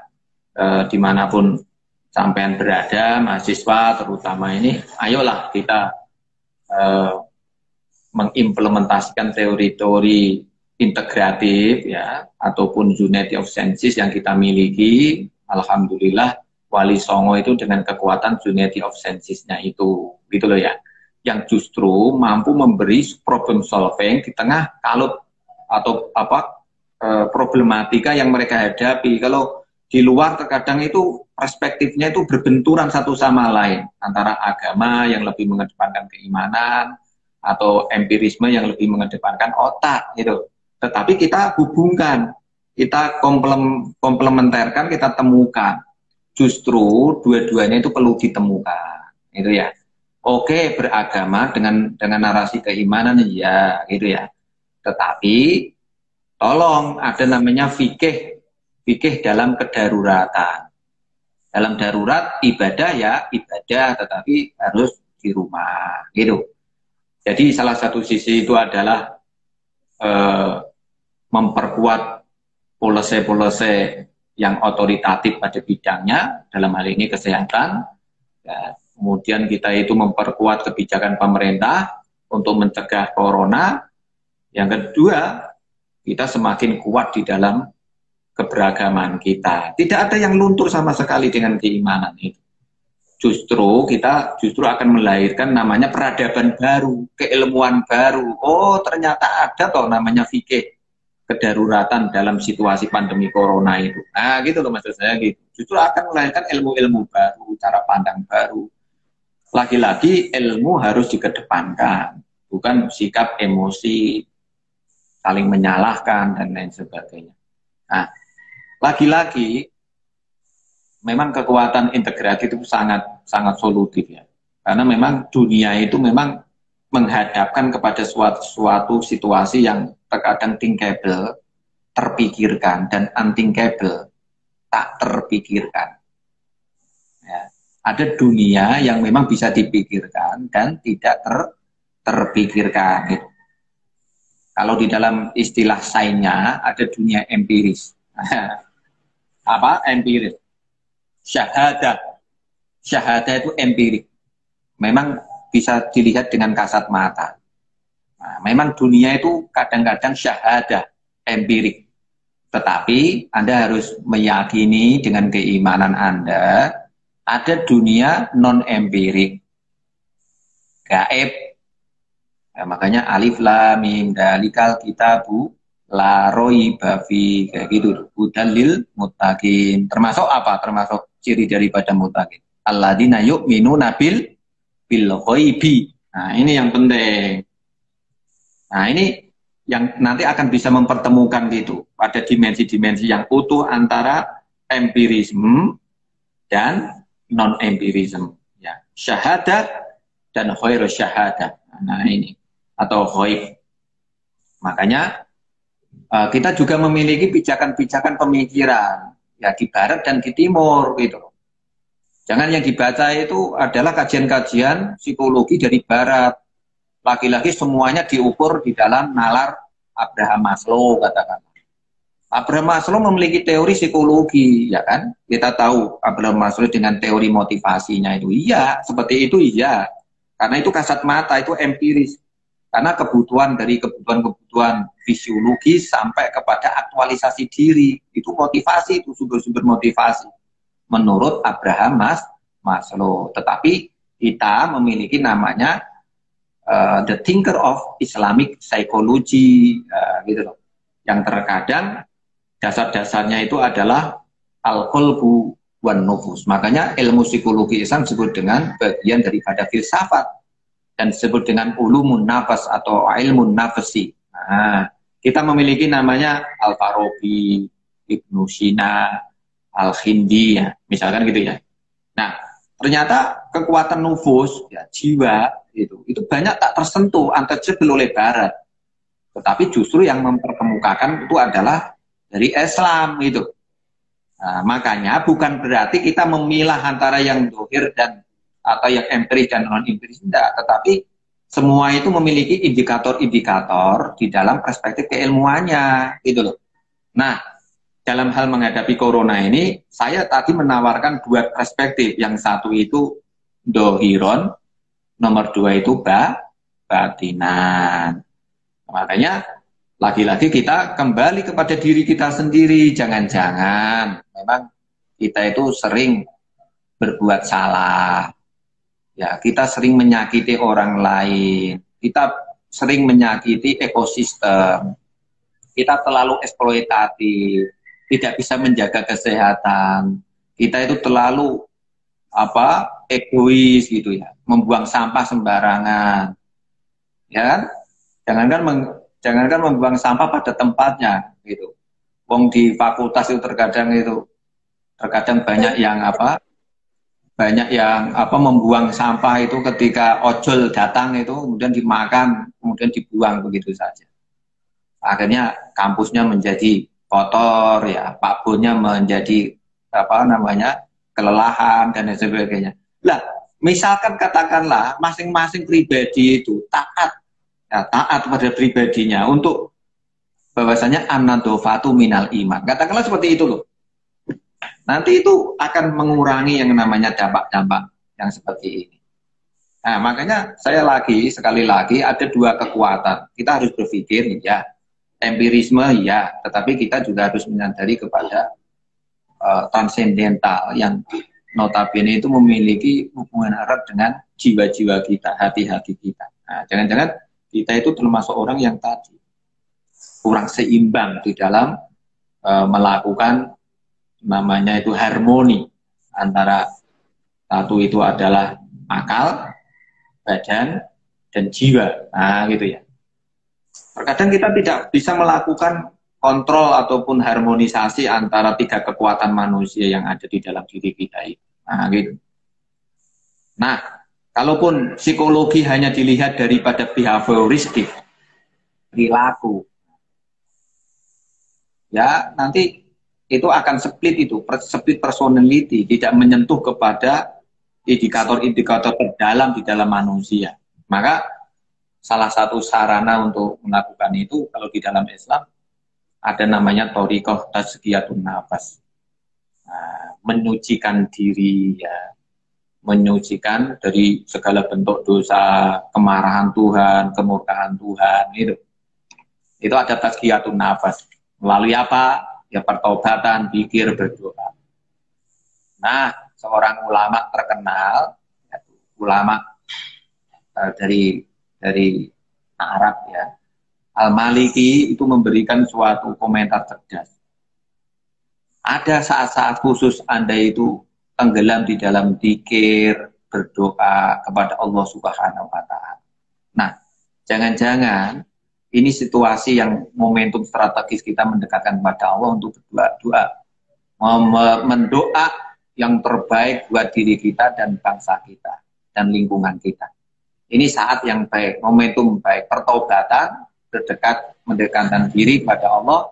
dimanapun sampean berada, mahasiswa terutama ini, ayolah kita mengimplementasikan teori-teori integratif ya ataupun unity of senses yang kita miliki, alhamdulillah Wali Songo itu dengan kekuatan unity of senses-nya itu, gitu loh ya, yang justru mampu memberi problem solving di tengah kalut atau problematika yang mereka hadapi. Kalau di luar terkadang itu perspektifnya itu berbenturan satu sama lain, antara agama yang lebih mengedepankan keimanan atau empirisme yang lebih mengedepankan otak gitu. Tetapi kita hubungkan, kita komplementerkan, kita temukan. Justru dua-duanya itu perlu ditemukan, gitu ya. Oke, beragama dengan narasi keimanan ya, gitu ya. Tetapi tolong ada namanya fikih dalam kedaruratan. Dalam darurat ibadah ya ibadah, tetapi harus di rumah, gitu. Jadi salah satu sisi itu adalah memperkuat polisi-polisi yang otoritatif pada bidangnya, dalam hal ini kesehatan. Ya, kemudian kita itu memperkuat kebijakan pemerintah untuk mencegah corona. Yang kedua, kita semakin kuat di dalam keberagaman kita. Tidak ada yang luntur sama sekali dengan keimanan itu. Kita justru akan melahirkan namanya peradaban baru, keilmuan baru. Oh, ternyata ada toh namanya fikih kedaruratan dalam situasi pandemi corona itu. Nah, gitu loh maksud saya gitu. Justru akan melahirkan ilmu-ilmu baru, cara pandang baru. Lagi-lagi ilmu harus dikedepankan, bukan sikap emosi, saling menyalahkan dan lain sebagainya. Nah, lagi-lagi memang kekuatan integratif itu sangat solutif ya. Karena memang dunia itu memang menghadapkan kepada suatu situasi yang terkadang thinkable, terpikirkan, dan unthinkable, tak terpikirkan. Ya. Ada dunia yang memang bisa dipikirkan dan tidak terpikirkan. Gitu. Kalau di dalam istilah sainsnya ada dunia empiris. Apa empiris? Syahadah. Syahadah itu empirik. Memang bisa dilihat dengan kasat mata. Nah, memang dunia itu kadang-kadang syahadah, empirik. Tetapi Anda harus meyakini dengan keimanan Anda, ada dunia non-empirik, gaib. Nah, makanya alif lam mim dalikal kitabu la raiba fi, kayak gitu. Hudalil muttaqin. Termasuk apa? Termasuk ciri daripada muttaqin. Alladzina yu'minuna bil ghaibi. Nah, ini yang penting. Nah, ini yang nanti akan bisa mempertemukan gitu pada dimensi-dimensi yang utuh antara empirisme dan non-empirisme. Ya, syahadat dan khairu syahadat. Nah, ini atau ghaib. Makanya kita juga memiliki pijakan-pijakan pemikiran ya di barat dan di timur gitu. Jangan yang dibaca itu adalah kajian-kajian psikologi dari barat. Lagi-lagi semuanya diukur di dalam nalar Abraham Maslow, katakan. Abraham Maslow memiliki teori psikologi, ya kan? Kita tahu Abraham Maslow dengan teori motivasinya itu, iya, seperti itu, iya. Karena itu kasat mata, itu empiris. Karena kebutuhan fisiologis sampai kepada aktualisasi diri, itu motivasi, itu sumber-sumber motivasi. Menurut Abraham Maslow. Tetapi kita memiliki namanya the thinker of Islamic psychology, gitu loh. Yang terkadang dasar-dasarnya itu adalah al-qalbu wan nufus. Makanya ilmu psikologi Islam disebut dengan bagian daripada filsafat dan disebut dengan ulumun nafas atau ilmun nafsi. Nah, kita memiliki namanya Al-Farabi, Ibnu Sina, Al-Khindi, ya, misalkan gitu ya. Nah, ternyata kekuatan nufus, ya, jiwa itu banyak tak tersentuh, untouchable oleh Barat. Tetapi justru yang memperkemukakan itu adalah dari Islam itu. Nah, makanya bukan berarti kita memilah antara yang dohir dan atau yang empiris dan non empiris, tidak. Tetapi semua itu memiliki indikator-indikator di dalam perspektif keilmuannya, gitu loh. Nah, dalam hal menghadapi corona ini, saya tadi menawarkan dua perspektif. Yang satu itu dohiron, nomor dua itu batinan. Makanya Lagi-lagi kita kembali kepada diri kita sendiri. Jangan-jangan memang kita itu sering berbuat salah. Ya, kita sering menyakiti orang lain. Kita sering menyakiti ekosistem. Kita terlalu eksploitatif, tidak bisa menjaga kesehatan. Kita itu terlalu egois gitu ya, membuang sampah sembarangan. Ya kan? Jangankan membuang sampah pada tempatnya gitu. Wong di fakultas itu terkadang banyak yang membuang sampah itu ketika ojol datang itu kemudian dimakan, kemudian dibuang begitu saja. Akhirnya kampusnya menjadi kotor ya, Pak Bonnya menjadi kelelahan dan sebagainya. Lah, misalkan katakanlah masing-masing pribadi itu taat pada pribadinya untuk bahwasanya an-nadhofatu minal iman. Katakanlah seperti itu loh. Nanti itu akan mengurangi yang namanya dampak-dampak yang seperti ini. Nah, makanya sekali lagi ada dua kekuatan. Kita harus berpikir ya, empirisme ya, tetapi kita juga harus menyadari kepada transendental yang notabene itu memiliki hubungan erat dengan jiwa-jiwa kita, hati-hati kita. Nah, jangan-jangan kita itu termasuk orang yang tadi kurang seimbang di dalam melakukan namanya itu harmoni antara satu itu adalah akal, badan, dan jiwa. Nah, gitu ya. Terkadang kita tidak bisa melakukan kontrol ataupun harmonisasi antara tiga kekuatan manusia yang ada di dalam diri kita itu. Nah, gitu. Nah, kalaupun psikologi hanya dilihat daripada behavioristik, perilaku, ya nanti itu akan split personality, tidak menyentuh kepada indikator-indikator terdalam di dalam manusia. Maka salah satu sarana untuk melakukan itu kalau di dalam Islam ada namanya thoriqah tazkiyatun nafas. Nah, menyucikan diri ya, menyucikan dari segala bentuk dosa, kemarahan Tuhan, kemurkaan Tuhan, itu ada tazkiyatun nafas. Melalui apa? Ya pertobatan, zikir, berdoa. Nah, seorang ulama terkenal, ulama dari Arab ya, Al-Maliki itu memberikan suatu komentar cerdas. Ada saat-saat khusus Anda itu tenggelam di dalam zikir, berdoa kepada Allah Subhanahu wa Ta'ala. Nah, jangan-jangan ini situasi yang momentum strategis kita mendekatkan kepada Allah untuk berdoa, mendoa yang terbaik buat diri kita dan bangsa kita dan lingkungan kita. Ini saat yang baik, momentum baik, pertaubatan, mendekatkan diri kepada Allah,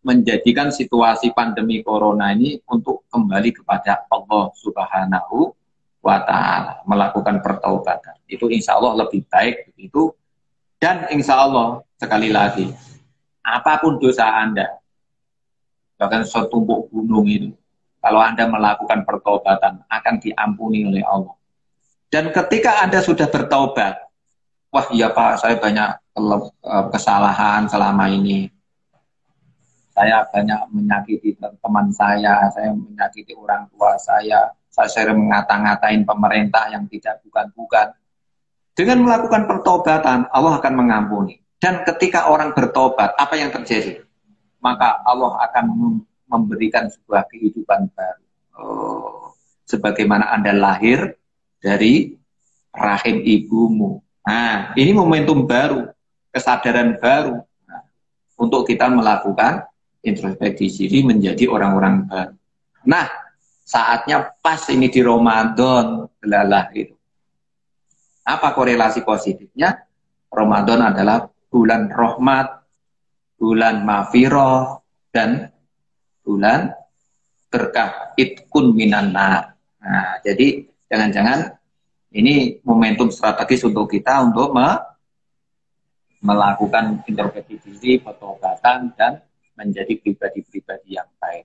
menjadikan situasi pandemi corona ini untuk kembali kepada Allah Subhanahu wa Ta'ala, melakukan pertaubatan. Itu insya Allah lebih baik begitu. Dan insya Allah sekali lagi, apapun dosa Anda, bahkan setumpuk gunung itu, kalau Anda melakukan pertaubatan akan diampuni oleh Allah. Dan ketika Anda sudah bertaubat, wah iya Pak, saya banyak kesalahan selama ini. Saya banyak menyakiti teman saya menyakiti orang tua saya sering mengata-ngatain pemerintah yang tidak bukan-bukan. Dengan melakukan pertobatan, Allah akan mengampuni. Dan ketika orang bertobat, apa yang terjadi? Maka Allah akan memberikan sebuah kehidupan baru. Sebagaimana Anda lahir dari rahim ibumu. Nah, ini momentum baru, kesadaran baru. Nah, untuk kita melakukan introspeksi diri menjadi orang-orang baru. Nah, saatnya pas ini di Ramadan, lelah itu. Apa korelasi positifnya? Ramadan adalah bulan rahmat, bulan mafiroh, dan bulan berkah, itkun minan nar. Nah, jadi jangan-jangan ini momentum strategis untuk kita untuk melakukan introspeksi diri, pertobatan, dan menjadi pribadi-pribadi yang baik.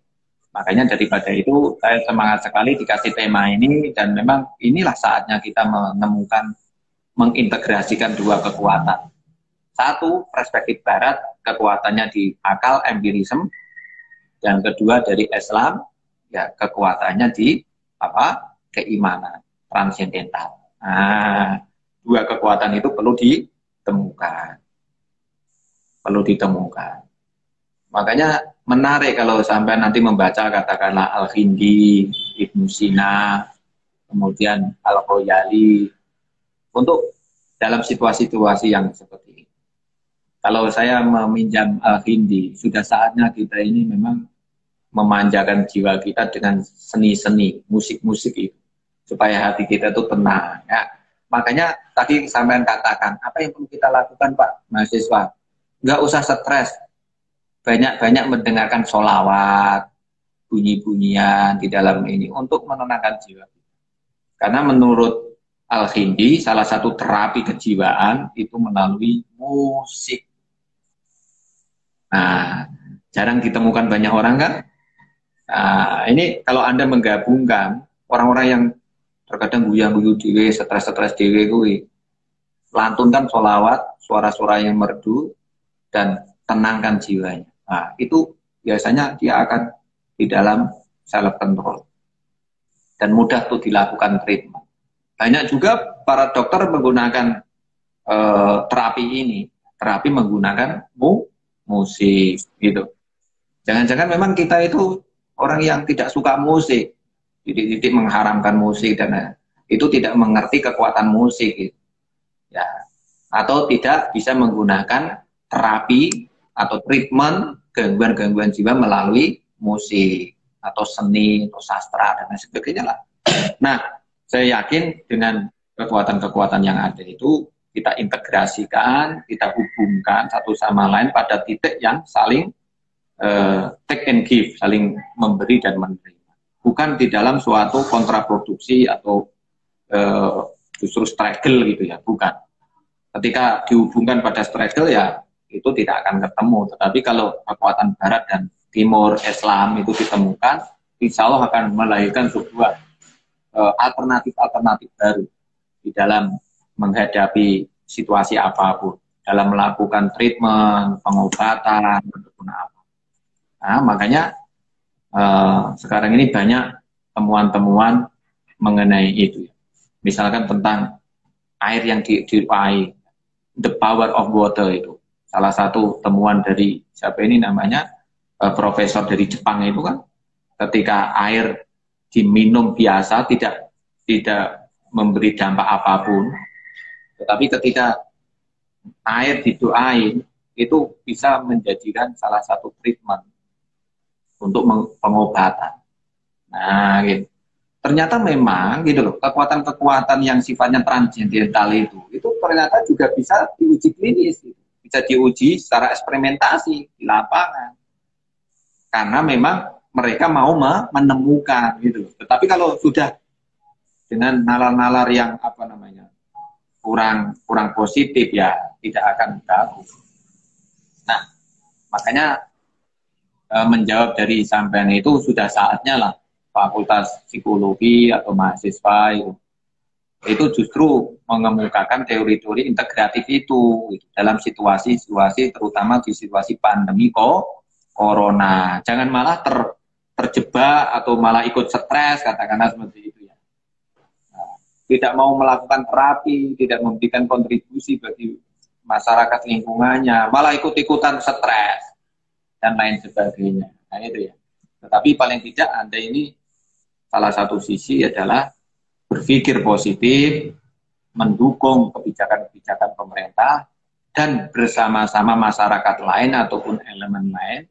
Makanya daripada itu saya semangat sekali dikasih tema ini, dan memang inilah saatnya kita menemukan, mengintegrasikan dua kekuatan. Satu, perspektif barat, kekuatannya di akal, empirisme. Dan kedua dari Islam, ya kekuatannya di keimanan transendental. Nah, dua kekuatan itu perlu ditemukan. Perlu ditemukan. Makanya menarik kalau sampai nanti membaca katakanlah Al-Hindi, Ibnu Sina, kemudian Al-Ghazali, untuk dalam situasi-situasi yang seperti ini. Kalau saya meminjam Al-Hindi, sudah saatnya kita ini memang memanjakan jiwa kita dengan seni-seni, musik-musik itu, supaya hati kita itu tenang. Ya. Makanya tadi sampean katakan, apa yang perlu kita lakukan Pak mahasiswa? Nggak usah stres, banyak-banyak mendengarkan sholawat, bunyi-bunyian di dalam ini, untuk menenangkan jiwa. Karena menurut Al-Hindi, salah satu terapi kejiwaan itu melalui musik. Nah, jarang ditemukan banyak orang kan? Nah, ini kalau Anda menggabungkan orang-orang yang terkadang guyu dewe, stres-stres dewe kuwi, lantunkan sholawat, suara-suara yang merdu, dan tenangkan jiwanya. Nah, itu biasanya dia akan di dalam self control. Dan mudah tuh dilakukan treatment. Banyak juga para dokter menggunakan terapi ini, terapi menggunakan musik gitu. Jangan-jangan memang kita itu orang yang tidak suka musik, titik-titik mengharamkan musik dan itu tidak mengerti kekuatan musik gitu. Ya. Atau tidak bisa menggunakan terapi atau treatment gangguan-gangguan jiwa melalui musik atau seni atau sastra dan lain sebagainya lah. Nah, saya yakin dengan kekuatan-kekuatan yang ada itu kita integrasikan, kita hubungkan satu sama lain pada titik yang saling take and give, saling memberi dan menerima. Bukan di dalam suatu kontraproduksi atau justru struggle gitu ya, bukan. Ketika dihubungkan pada struggle ya itu tidak akan ketemu. Tetapi kalau kekuatan Barat dan Timur Islam itu ditemukan, insya Allah akan melahirkan sebuah alternatif-alternatif baru di dalam menghadapi situasi apapun, dalam melakukan treatment, pengobatan, ataupun apa. Nah, makanya sekarang ini banyak temuan-temuan mengenai itu. Misalkan tentang air yang diuai, the power of water itu. Salah satu temuan dari siapa ini namanya, profesor dari Jepang itu kan, ketika air diminum biasa tidak memberi dampak apapun, tetapi ketika air didoain itu bisa menjadikan salah satu treatment untuk pengobatan. Nah, gitu. Ternyata memang gitu loh, kekuatan-kekuatan yang sifatnya transendental itu ternyata juga bisa diuji klinis, gitu. Bisa diuji secara eksperimentasi di lapangan. Karena memang mereka mau menemukan gitu. Tetapi kalau sudah dengan nalar-nalar yang kurang positif ya tidak akan bagus. Nah, makanya menjawab dari sampean itu sudah saatnya lah Fakultas Psikologi atau mahasiswa itu justru mengemukakan teori-teori integratif itu dalam situasi-situasi, terutama di situasi pandemi corona. Jangan malah terjebak atau malah ikut stres, katakanlah seperti itu ya. Nah, tidak mau melakukan terapi, tidak memberikan kontribusi bagi masyarakat lingkungannya, malah ikut-ikutan stres dan lain sebagainya. Nah itu ya. Tetapi paling tidak Anda ini salah satu sisi adalah berpikir positif, mendukung kebijakan-kebijakan pemerintah, dan bersama-sama masyarakat lain ataupun elemen lain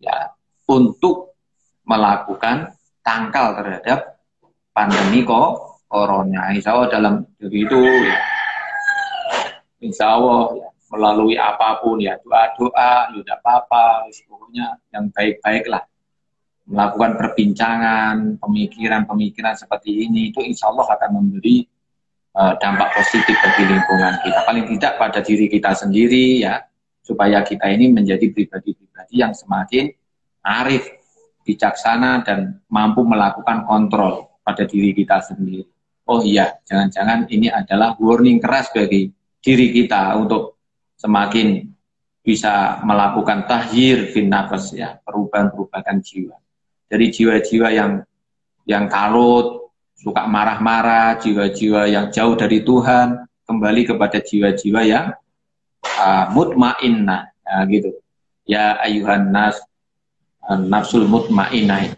ya untuk melakukan tangkal terhadap pandemi corona. Insya Allah dalam diri itu ya, insya Allah ya, melalui apapun ya doa-doa, ya tidak apa-apa, pokoknya yang baik-baik lah. Melakukan perbincangan, pemikiran-pemikiran seperti ini, itu insya Allah akan memberi dampak positif bagi lingkungan kita. Paling tidak pada diri kita sendiri ya, supaya kita ini menjadi pribadi-pribadi yang semakin arif, bijaksana, dan mampu melakukan kontrol pada diri kita sendiri. Oh iya, jangan-jangan ini adalah warning keras bagi diri kita untuk semakin bisa melakukan tahyir fin nafas, ya, perubahan-perubahan jiwa. Dari jiwa-jiwa yang kalut, suka marah-marah, jiwa-jiwa yang jauh dari Tuhan, kembali kepada jiwa-jiwa yang mutmainnah, gitu. Ya ayuhan nas, nafsul mutmainnah,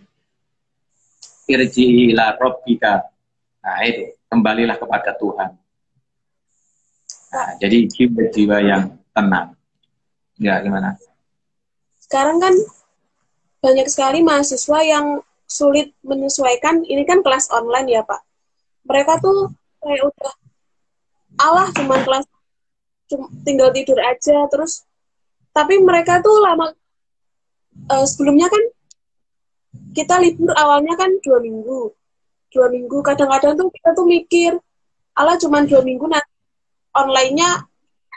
irji ila rabbika. Nah, itu, kembalilah kepada Tuhan. Nah, jadi jiwa-jiwa yang tenang. Ya, gimana? Sekarang kan banyak sekali mahasiswa yang sulit menyesuaikan, ini kan kelas online ya Pak. Mereka tuh kayak udah, alah cuma kelas, tinggal tidur aja, terus, tapi mereka tuh lama, sebelumnya kan kita libur awalnya kan 2 minggu. 2 minggu, kadang-kadang tuh kita tuh mikir, alah cuma 2 minggu, nanti online-nya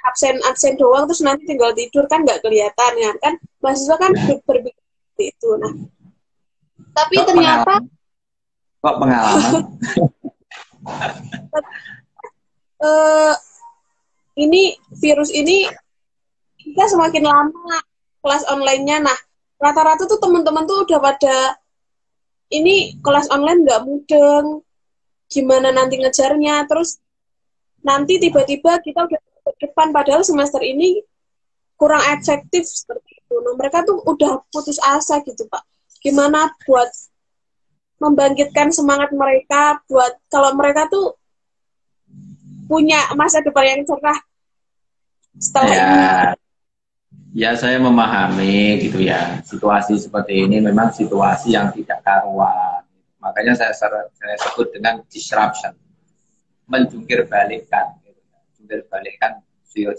absen doang, terus nanti tinggal tidur, kan nggak kelihatan ya kan, mahasiswa kan berpikir seperti itu. Nah, tapi Kok ternyata pengalaman? Ini virus ini kita semakin lama kelas online-nya. Nah, rata-rata tuh teman-teman tuh udah pada, ini kelas online nggak mudeng, gimana nanti ngejarnya, terus nanti tiba-tiba kita udah ke depan, padahal semester ini kurang efektif seperti itu. Nah, mereka tuh udah putus asa gitu, Pak. Gimana buat membangkitkan semangat mereka, buat kalau mereka tuh punya masa depan yang cerah setelah ini. Ya, saya memahami gitu ya. Situasi seperti ini memang situasi yang tidak karuan. Makanya saya sebut dengan disruption, menjungkir balikkan, gitu. Jungkir balikkan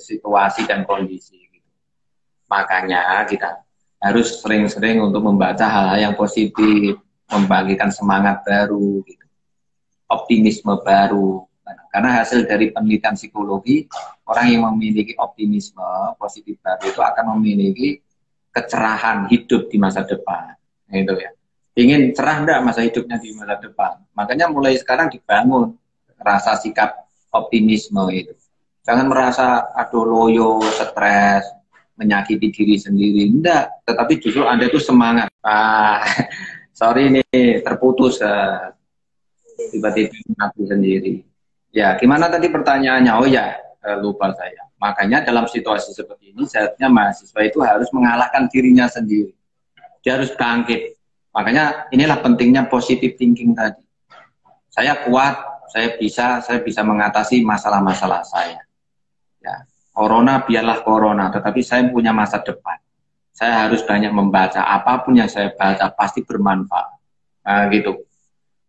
situasi dan kondisi. Gitu. Makanya kita harus sering-sering untuk membaca hal-hal yang positif, membagikan semangat baru, gitu. Optimisme baru. Karena hasil dari penelitian psikologi, orang yang memiliki optimisme positif baru itu akan memiliki kecerahan hidup di masa depan. Itu ya. Ingin cerah enggak masa hidupnya di masa depan? Makanya mulai sekarang dibangun rasa sikap optimisme itu. Jangan merasa aduh loyo, stres, menyakiti diri sendiri. Enggak, tetapi justru Anda itu semangat. Sorry nih, terputus. Tiba-tiba mati sendiri. Ya, gimana tadi pertanyaannya? Oh ya, lupa saya. Makanya dalam situasi seperti ini, seharusnya mahasiswa itu harus mengalahkan dirinya sendiri. Dia harus bangkit. Makanya inilah pentingnya positive thinking tadi. Saya kuat, saya bisa mengatasi masalah-masalah saya. Ya, corona biarlah corona, tetapi saya punya masa depan. Saya harus banyak membaca. Apapun yang saya baca pasti bermanfaat. Nah, gitu.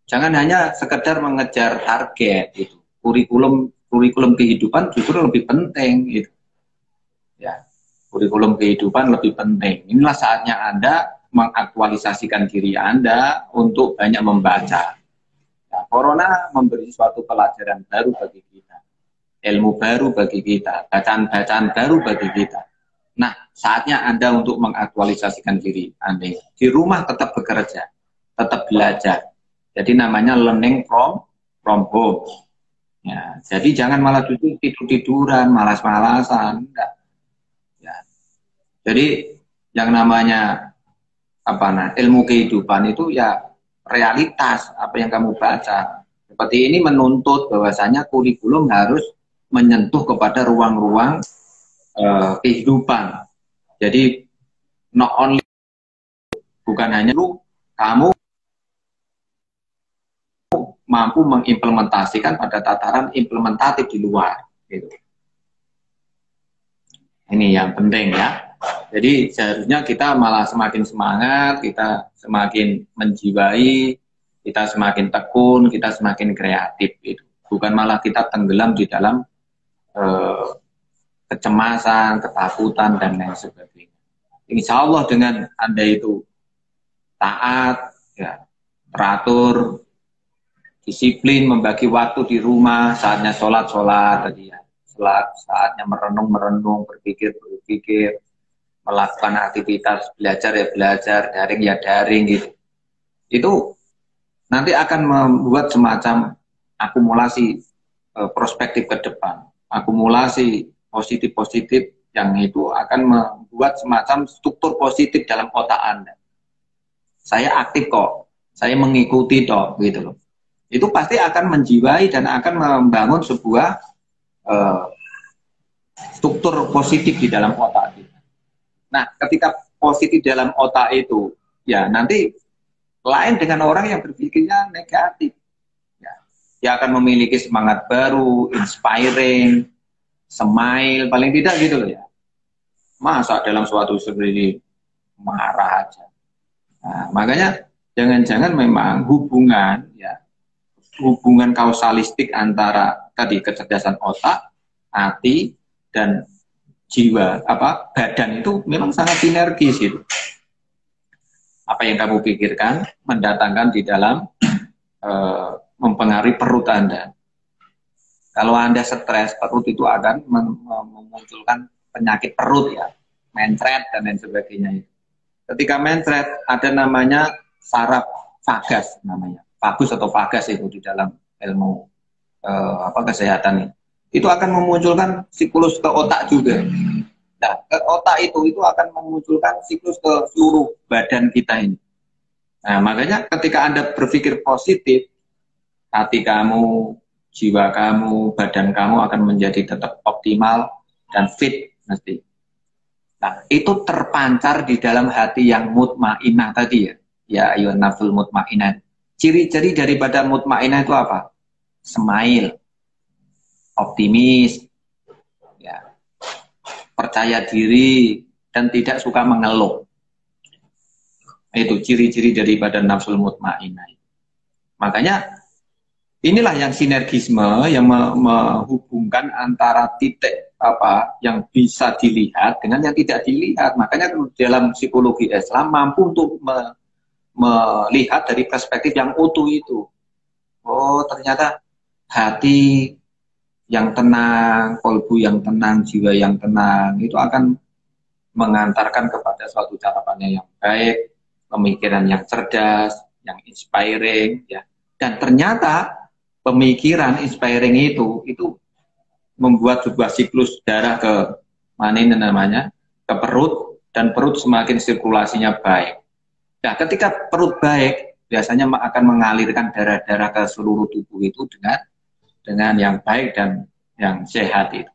Jangan hanya sekedar mengejar target itu. Kurikulum kehidupan justru lebih penting gitu. Ya, kurikulum kehidupan lebih penting. Inilah saatnya Anda mengaktualisasikan diri Anda untuk banyak membaca. Nah, corona memberi suatu pelajaran baru bagi kita, ilmu baru bagi kita, bacaan-bacaan baru bagi kita. Nah, saatnya Anda untuk mengaktualisasikan diri Anda. Di rumah tetap bekerja, tetap belajar. Jadi namanya learning from home. Ya, jadi jangan malah tidur-tiduran, malas-malasan. Enggak. Ya. Jadi yang namanya ilmu kehidupan itu ya realitas apa yang kamu baca. Seperti ini menuntut bahwasanya kurikulum harus menyentuh kepada ruang-ruang kehidupan. Jadi not only, bukan hanya kamu mampu mengimplementasikan pada tataran implementatif di luar. Gitu. Ini yang penting ya. Jadi seharusnya kita malah semakin semangat, kita semakin menjiwai, kita semakin tekun, kita semakin kreatif. Gitu. Bukan malah kita tenggelam di dalam kecemasan, ketakutan, dan lain sebagainya. Insya Allah dengan Anda itu taat, ya, teratur, disiplin, membagi waktu di rumah, saatnya sholat tadi ya, saatnya merenung, berpikir, melakukan aktivitas belajar ya belajar, daring ya daring gitu. Itu nanti akan membuat semacam akumulasi perspektif ke depan, akumulasi positif yang itu akan membuat semacam struktur positif dalam otak Anda. Saya aktif kok, saya mengikuti kok, gitu loh. Itu pasti akan menjiwai dan akan membangun sebuah struktur positif di dalam otak kita. Nah, ketika positif dalam otak itu, ya nanti lain dengan orang yang berpikirnya negatif. Ya, dia akan memiliki semangat baru, inspiring, smile, paling tidak gitu loh ya. Masa dalam suatu seperti marah aja. Nah, makanya jangan-jangan memang hubungan kausalistik antara tadi kecerdasan otak, hati, dan jiwa, badan itu memang sangat sinergis itu. Apa yang kamu pikirkan mendatangkan di dalam mempengaruhi perut Anda. Kalau Anda stres, perut itu akan memunculkan penyakit perut ya, mencret dan lain sebagainya. Ketika mencret ada namanya saraf vagus namanya, vagus atau vagus itu di dalam ilmu kesehatan ini. Itu akan memunculkan siklus ke otak juga. Nah, ke otak itu akan memunculkan siklus ke seluruh badan kita ini. Nah, makanya ketika Anda berpikir positif, hati kamu, jiwa kamu, badan kamu akan menjadi tetap optimal dan fit mesti. Nah, itu terpancar di dalam hati yang mutmainah tadi ya. Ya, ayyuhan nafsul mutmainah. Ciri-ciri daripada mutmainah itu apa? Smile, optimis, ya, percaya diri, dan tidak suka mengeluh. Itu ciri-ciri daripada nafsul mutmainah. Makanya inilah yang sinergisme yang menghubungkan antara titik yang bisa dilihat dengan yang tidak dilihat. Makanya dalam psikologi Islam mampu untuk melihat dari perspektif yang utuh itu. Oh, ternyata hati yang tenang, kolbu yang tenang, jiwa yang tenang itu akan mengantarkan kepada suatu catatannya yang baik, pemikiran yang cerdas, yang inspiring, ya. Dan ternyata pemikiran inspiring itu membuat sebuah siklus darah ke mana ini namanya, ke perut, dan perut semakin sirkulasinya baik. Nah, ketika perut baik, biasanya akan mengalirkan darah-darah ke seluruh tubuh itu dengan yang baik dan yang sehat itu.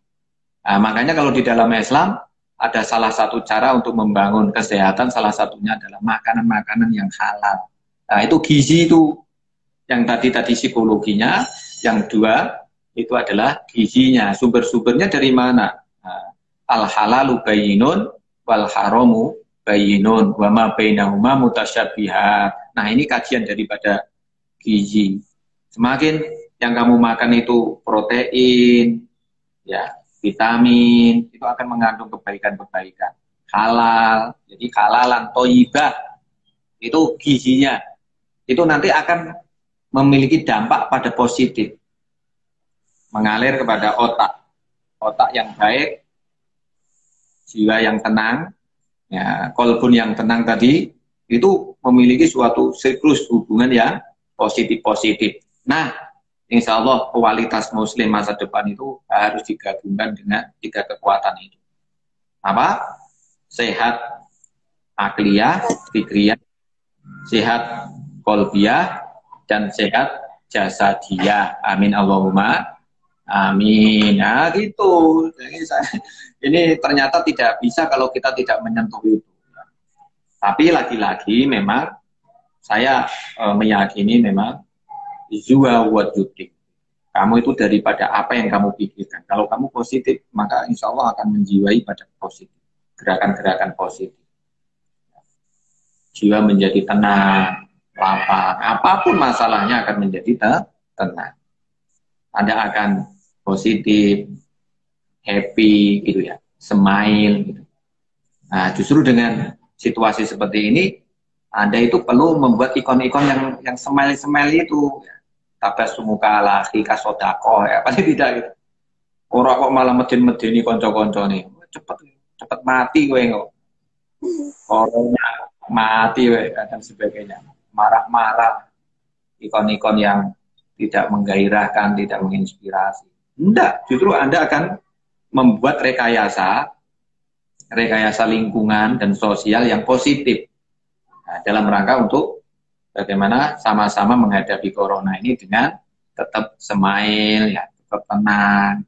Nah, makanya kalau di dalam Islam ada salah satu cara untuk membangun kesehatan, salah satunya adalah makanan-makanan yang halal. Nah, itu gizi itu. Yang tadi psikologinya, yang dua itu adalah gizinya. Sumber-sumbernya dari mana? Nah, al-halalu bayyinun wal haramu bayyinun wa ma bainahuma mutasyabihat. Nah, ini kajian daripada gizi. Semakin yang kamu makan itu protein, ya, vitamin, itu akan mengandung kebaikan-kebaikan. Halal, jadi halalan thayyibah. Itu gizinya. Itu nanti akan memiliki dampak pada positif, mengalir kepada otak yang baik, jiwa yang tenang, ya, kolbun yang tenang tadi itu memiliki suatu siklus hubungan yang positif. Nah, insya Allah kualitas Muslim masa depan itu harus digabungkan dengan 3 kekuatan itu. Apa? Sehat akliyah, fikriyah, sehat kolbiyah, dan sehat jasadiyah. Amin Allahumma amin. Nah, gitu. Ini ternyata tidak bisa kalau kita tidak menyentuh itu. Tapi lagi-lagi memang saya meyakini memang zuwa what you think. Kamu itu daripada apa yang kamu pikirkan. Kalau kamu positif, maka insya Allah akan menjiwai pada positif. Gerakan-gerakan positif. Jiwa menjadi tenang, lapang, apapun masalahnya akan menjadi tenang. Anda akan positif, happy, gitu ya, smile. Gitu. Nah, justru dengan situasi seperti ini, Anda itu perlu membuat ikon-ikon yang smile-smile itu. Tabasumuka laki kasodako, ya, pasti tidak gitu. Orang kok malah medeni konco-konco nih, cepet mati gue nggak. Orangnya mati we, dan sebagainya. Marah-marah, ikon-ikon yang tidak menggairahkan, tidak menginspirasi. Enggak, justru Anda akan membuat rekayasa rekayasa lingkungan dan sosial yang positif. Nah, dalam rangka untuk bagaimana sama-sama menghadapi corona ini dengan tetap smile, ya, tetap tenang,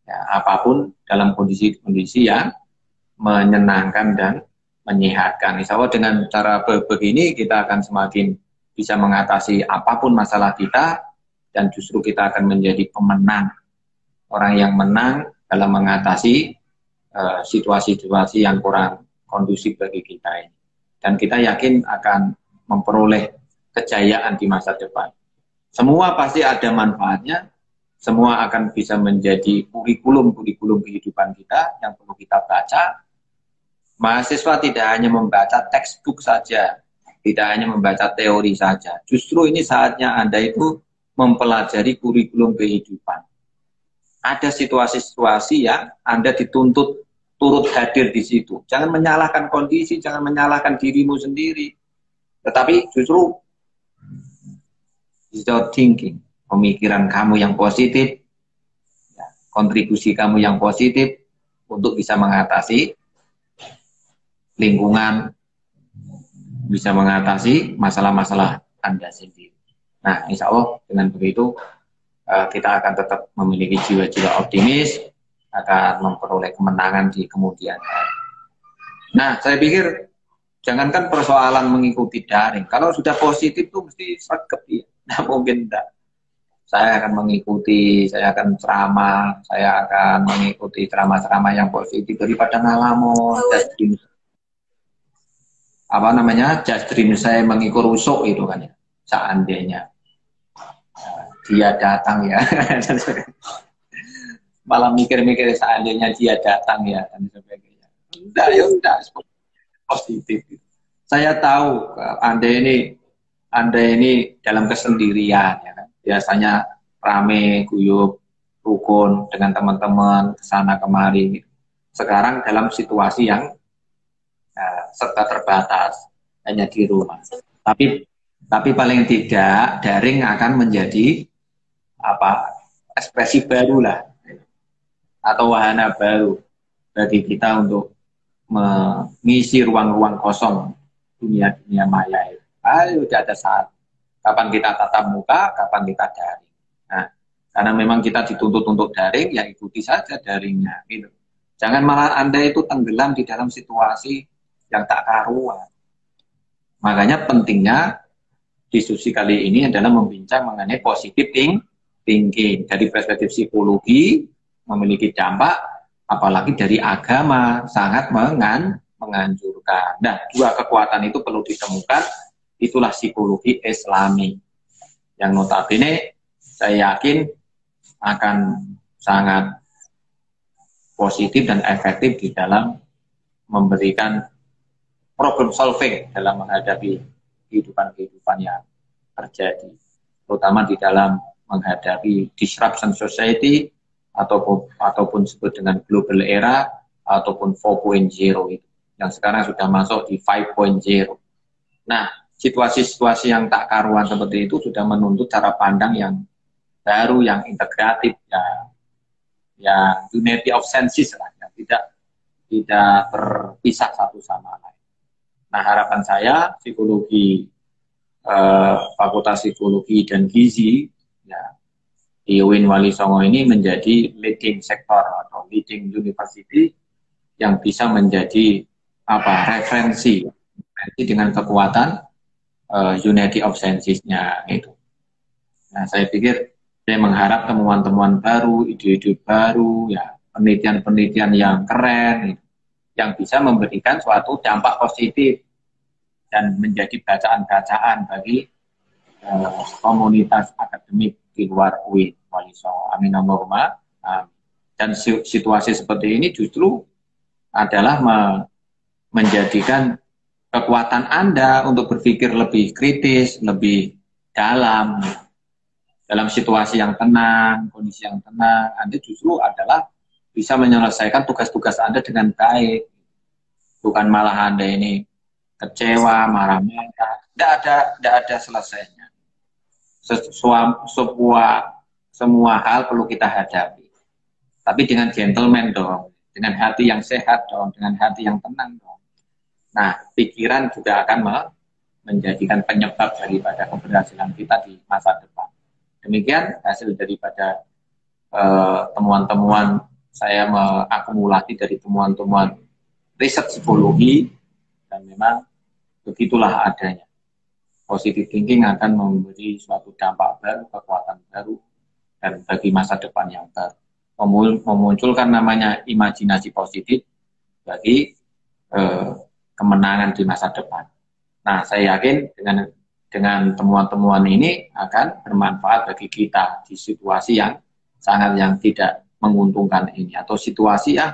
ya, apapun dalam kondisi-kondisi yang menyenangkan dan menyehatkan. Insya Allah dengan cara begini kita akan semakin bisa mengatasi apapun masalah kita dan justru kita akan menjadi pemenang. Orang yang menang dalam mengatasi situasi-situasi yang kurang kondusif bagi kita ini. Dan kita yakin akan memperoleh kejayaan di masa depan. Semua pasti ada manfaatnya, semua akan bisa menjadi kurikulum-kurikulum kehidupan kita yang perlu kita baca. Mahasiswa tidak hanya membaca textbook saja, tidak hanya membaca teori saja. Justru ini saatnya Anda itu mempelajari kurikulum kehidupan. Ada situasi-situasi yang Anda dituntut turut hadir di situ. Jangan menyalahkan kondisi, jangan menyalahkan dirimu sendiri. Tetapi justru without thinking, pemikiran kamu yang positif, ya, kontribusi kamu yang positif untuk bisa mengatasi lingkungan, bisa mengatasi masalah-masalah Anda sendiri. Nah, insya Allah dengan begitu kita akan tetap memiliki jiwa-jiwa optimis, akan memperoleh kemenangan di kemudian hari. Nah, saya pikir jangankan persoalan mengikuti daring, kalau sudah positif tuh mesti sergap ya. Nah, mungkin enggak. Saya akan mengikuti, saya akan ceramah, saya akan mengikuti ceramah-ceramah yang positif daripada ngalamun just dream, apa namanya, just dream saya mengikut rusuk itu kan ya, seandainya dia datang ya. Malah mikir-mikir seandainya dia datang ya dan sebagainya. Enggak, ya udah positif. Saya tahu Anda ini dalam kesendirian ya kan. Biasanya rame, guyup, rukun dengan teman-teman kesana kemari. Sekarang dalam situasi yang serba terbatas, hanya di rumah. Tapi paling tidak daring akan menjadi ekspresi baru lah, atau wahana baru bagi kita untuk mengisi ruang-ruang kosong dunia maya itu. Ayo, tidak ada saat. Kapan kita tatap muka, kapan kita daring. Nah, karena memang kita dituntut untuk daring, ya ikuti saja daringnya. Gitu. Jangan malah Anda itu tenggelam di dalam situasi yang tak karuan. Makanya pentingnya diskusi kali ini adalah membincang mengenai positive thinking dari perspektif psikologi, memiliki dampak, apalagi dari agama sangat menganjurkan. Nah, dua kekuatan itu perlu ditemukan, itulah psikologi Islami yang notabene saya yakin akan sangat positif dan efektif di dalam memberikan problem solving dalam menghadapi kehidupan yang terjadi, terutama di dalam menghadapi disruption society ataupun disebut dengan global era ataupun 4.0 itu yang sekarang sudah masuk di 5.0. Nah, situasi-situasi yang tak karuan seperti itu sudah menuntut cara pandang yang baru, yang integratif, yang unity of senses lah, yang tidak terpisah satu sama lain. Nah, harapan saya Fakultas Psikologi dan Gizi ya, di UIN Wali Songo ini menjadi leading sektor atau leading university yang bisa menjadi referensi dengan kekuatan unity of senses-nya itu. Nah, saya pikir saya mengharap temuan-temuan baru, ide-ide baru, ya, penelitian-penelitian yang keren, yang bisa memberikan suatu dampak positif dan menjadi bacaan-bacaan bagi komunitas akademik di luar UIN Wali Songo. Amin Allahumma. Dan situasi seperti ini justru adalah menjadikan kekuatan Anda untuk berpikir lebih kritis, lebih dalam situasi yang tenang, kondisi yang tenang. Anda justru adalah bisa menyelesaikan tugas-tugas Anda dengan baik. Bukan malah Anda ini kecewa, marah-marah. Tidak ada selesainya. Semua hal perlu kita hadapi. Tapi dengan gentleman dong. dengan hati yang sehat dong, dengan hati yang tenang dong. Nah, pikiran juga akan menjadikan penyebab daripada keberhasilan kita di masa depan. Demikian hasil daripada temuan-temuan saya mengakumulasi dari temuan-temuan riset psikologi, dan memang begitulah adanya. Positive thinking akan memberi suatu dampak baru, kekuatan baru, dan bagi masa depan yang baru. Memunculkan namanya imajinasi positif bagi kemenangan di masa depan. Nah, saya yakin dengan temuan-temuan ini akan bermanfaat bagi kita di situasi yang sangat yang tidak menguntungkan ini, atau situasi yang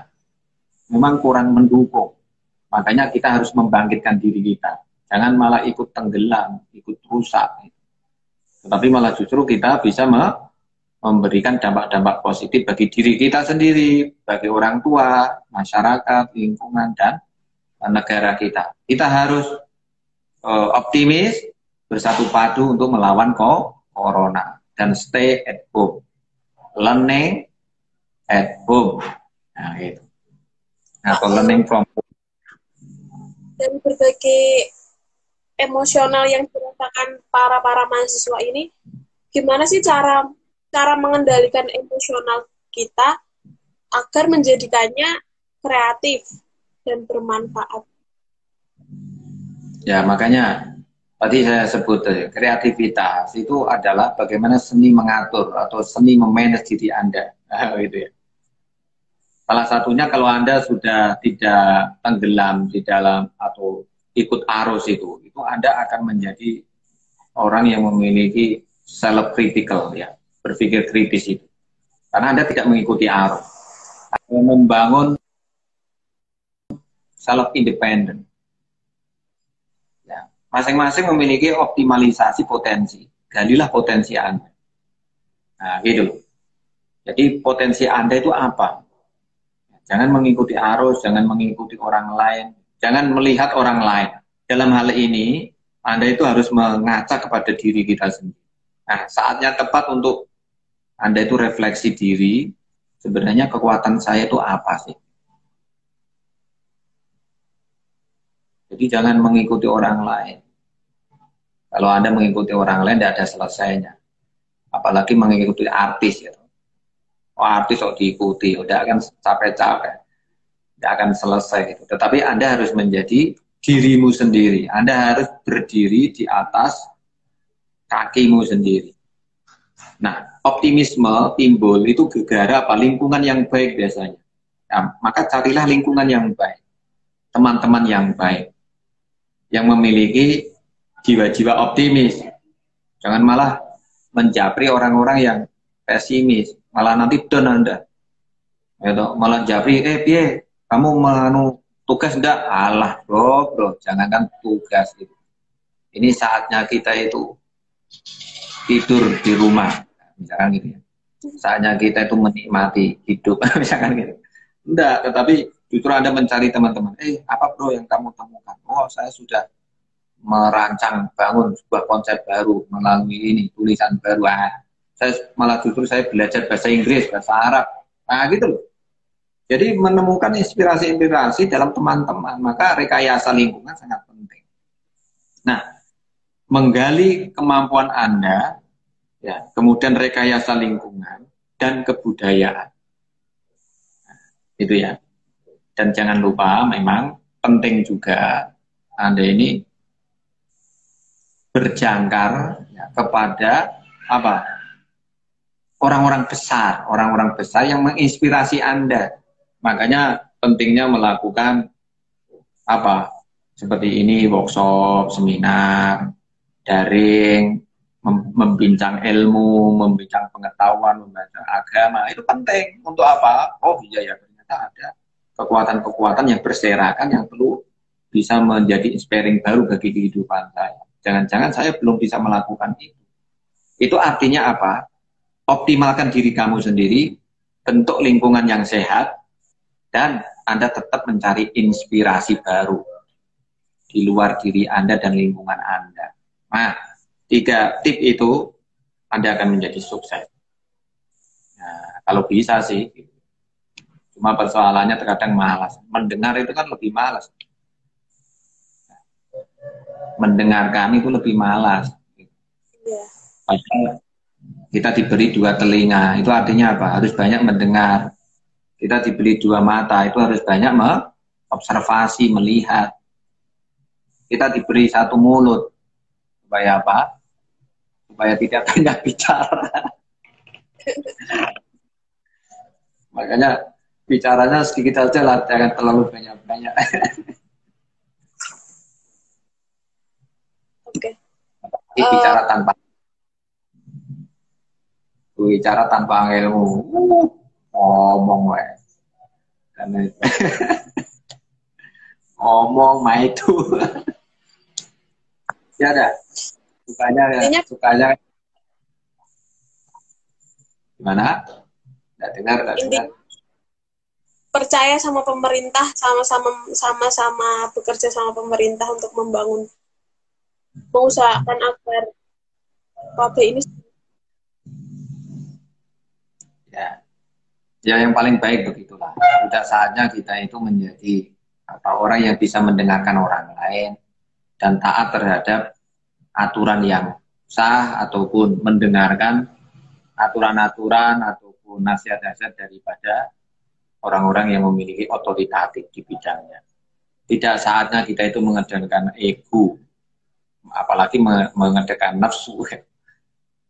memang kurang mendukung. Makanya kita harus membangkitkan diri kita. Jangan malah ikut tenggelam, ikut rusak. Tetapi malah justru kita bisa memberikan dampak-dampak positif bagi diri kita sendiri, bagi orang tua, masyarakat, lingkungan, dan negara kita. Kita harus optimis, bersatu padu untuk melawan corona, dan stay at home, learning at home. Nah, itu. Atau learning from home. Dan berbagai emosional yang dirasakan para mahasiswa ini, gimana sih cara mengendalikan emosional kita agar menjadikannya kreatif dan bermanfaat? Ya, makanya tadi saya sebut kreativitas itu adalah bagaimana seni mengatur atau seni memanage diri Anda. Gitu ya. Salah satunya kalau Anda sudah tidak tenggelam di dalam atau ikut arus itu Anda akan menjadi orang yang memiliki self-critical, ya, berpikir kritis itu. Karena Anda tidak mengikuti arus. Membangun self-independent. Ya, masing-masing memiliki optimalisasi potensi. Galilah potensi Anda. Nah, gitu. Jadi potensi Anda itu apa? Jangan mengikuti arus, jangan mengikuti orang lain, jangan melihat orang lain. Dalam hal ini, Anda itu harus mengaca kepada diri kita sendiri. Nah, saatnya tepat untuk Anda itu refleksi diri, sebenarnya kekuatan saya itu apa sih? Jadi jangan mengikuti orang lain. Kalau Anda mengikuti orang lain, tidak ada selesainya. Apalagi mengikuti artis, ya. Oh, artis kok diikuti, udah akan capek-capek, tidak akan selesai gitu. Tetapi Anda harus menjadi dirimu sendiri. Anda harus berdiri di atas kakimu sendiri. Nah, optimisme timbul itu gara-gara apa? Lingkungan yang baik biasanya. Nah, maka carilah lingkungan yang baik, teman-teman yang baik, yang memiliki jiwa-jiwa optimis. Jangan malah menjapri orang-orang yang pesimis, malah nanti down Anda. Malah japri, piye, kamu mau tugas enggak? Alah, bro, jangankan tugas itu. Ini saatnya kita itu tidur di rumah, misalkan gitu ya. Saatnya kita itu menikmati hidup, misalkan gitu. Enggak, tetapi justru Anda mencari teman-teman. Apa bro yang kamu temukan? Oh, saya sudah merancang bangun sebuah konsep baru melalui ini, tulisan baru. Saya belajar bahasa Inggris, bahasa Arab. Nah, gitu loh. Jadi menemukan inspirasi-inspirasi dalam teman-teman, maka rekayasa lingkungan sangat penting. Nah, menggali kemampuan Anda, ya, kemudian rekayasa lingkungan dan kebudayaan. Nah, itu ya. Dan jangan lupa, memang penting juga Anda ini berjangkar, ya, kepada apa? Orang-orang besar yang menginspirasi Anda. Makanya pentingnya melakukan apa? Seperti ini, workshop, seminar, daring, membincang ilmu, membincang pengetahuan, membaca agama. Itu penting. Untuk apa? Oh iya ya, ternyata ada kekuatan-kekuatan yang berserakan yang perlu bisa menjadi inspiring baru bagi kehidupan saya. Jangan-jangan saya belum bisa melakukan itu. Itu artinya apa? Optimalkan diri kamu sendiri, bentuk lingkungan yang sehat, dan Anda tetap mencari inspirasi baru di luar diri Anda dan lingkungan Anda. Nah, 3 tip itu Anda akan menjadi sukses. Nah, kalau bisa sih, Cuma persoalannya terkadang malas. Mendengar itu kan lebih malas. Mendengarkan itu lebih malas. Iya. Padahal kita diberi 2 telinga, itu artinya apa? Harus banyak mendengar. Kita diberi 2 mata, itu harus banyak observasi, melihat. Kita diberi 1 mulut, supaya apa? Supaya tidak banyak bicara. Makanya bicaranya sedikit saja lah, jangan terlalu banyak-banyak. Oke. Bicara tanpa ilmu, ngomong weh. Ngomong mah itu. Ya ada. Sukanya gimana? Nggak dengar. Percaya sama pemerintah, sama-sama bekerja sama pemerintah untuk mengusahakan agar wabah ini. Ya yang paling baik begitulah. Sudah saatnya kita itu menjadi orang yang bisa mendengarkan orang lain dan taat terhadap aturan yang sah, ataupun mendengarkan aturan-aturan ataupun nasihat-nasihat daripada orang-orang yang memiliki otoritatif di bidangnya. Tidak saatnya kita itu mengedepankan ego, apalagi mengedepankan nafsu.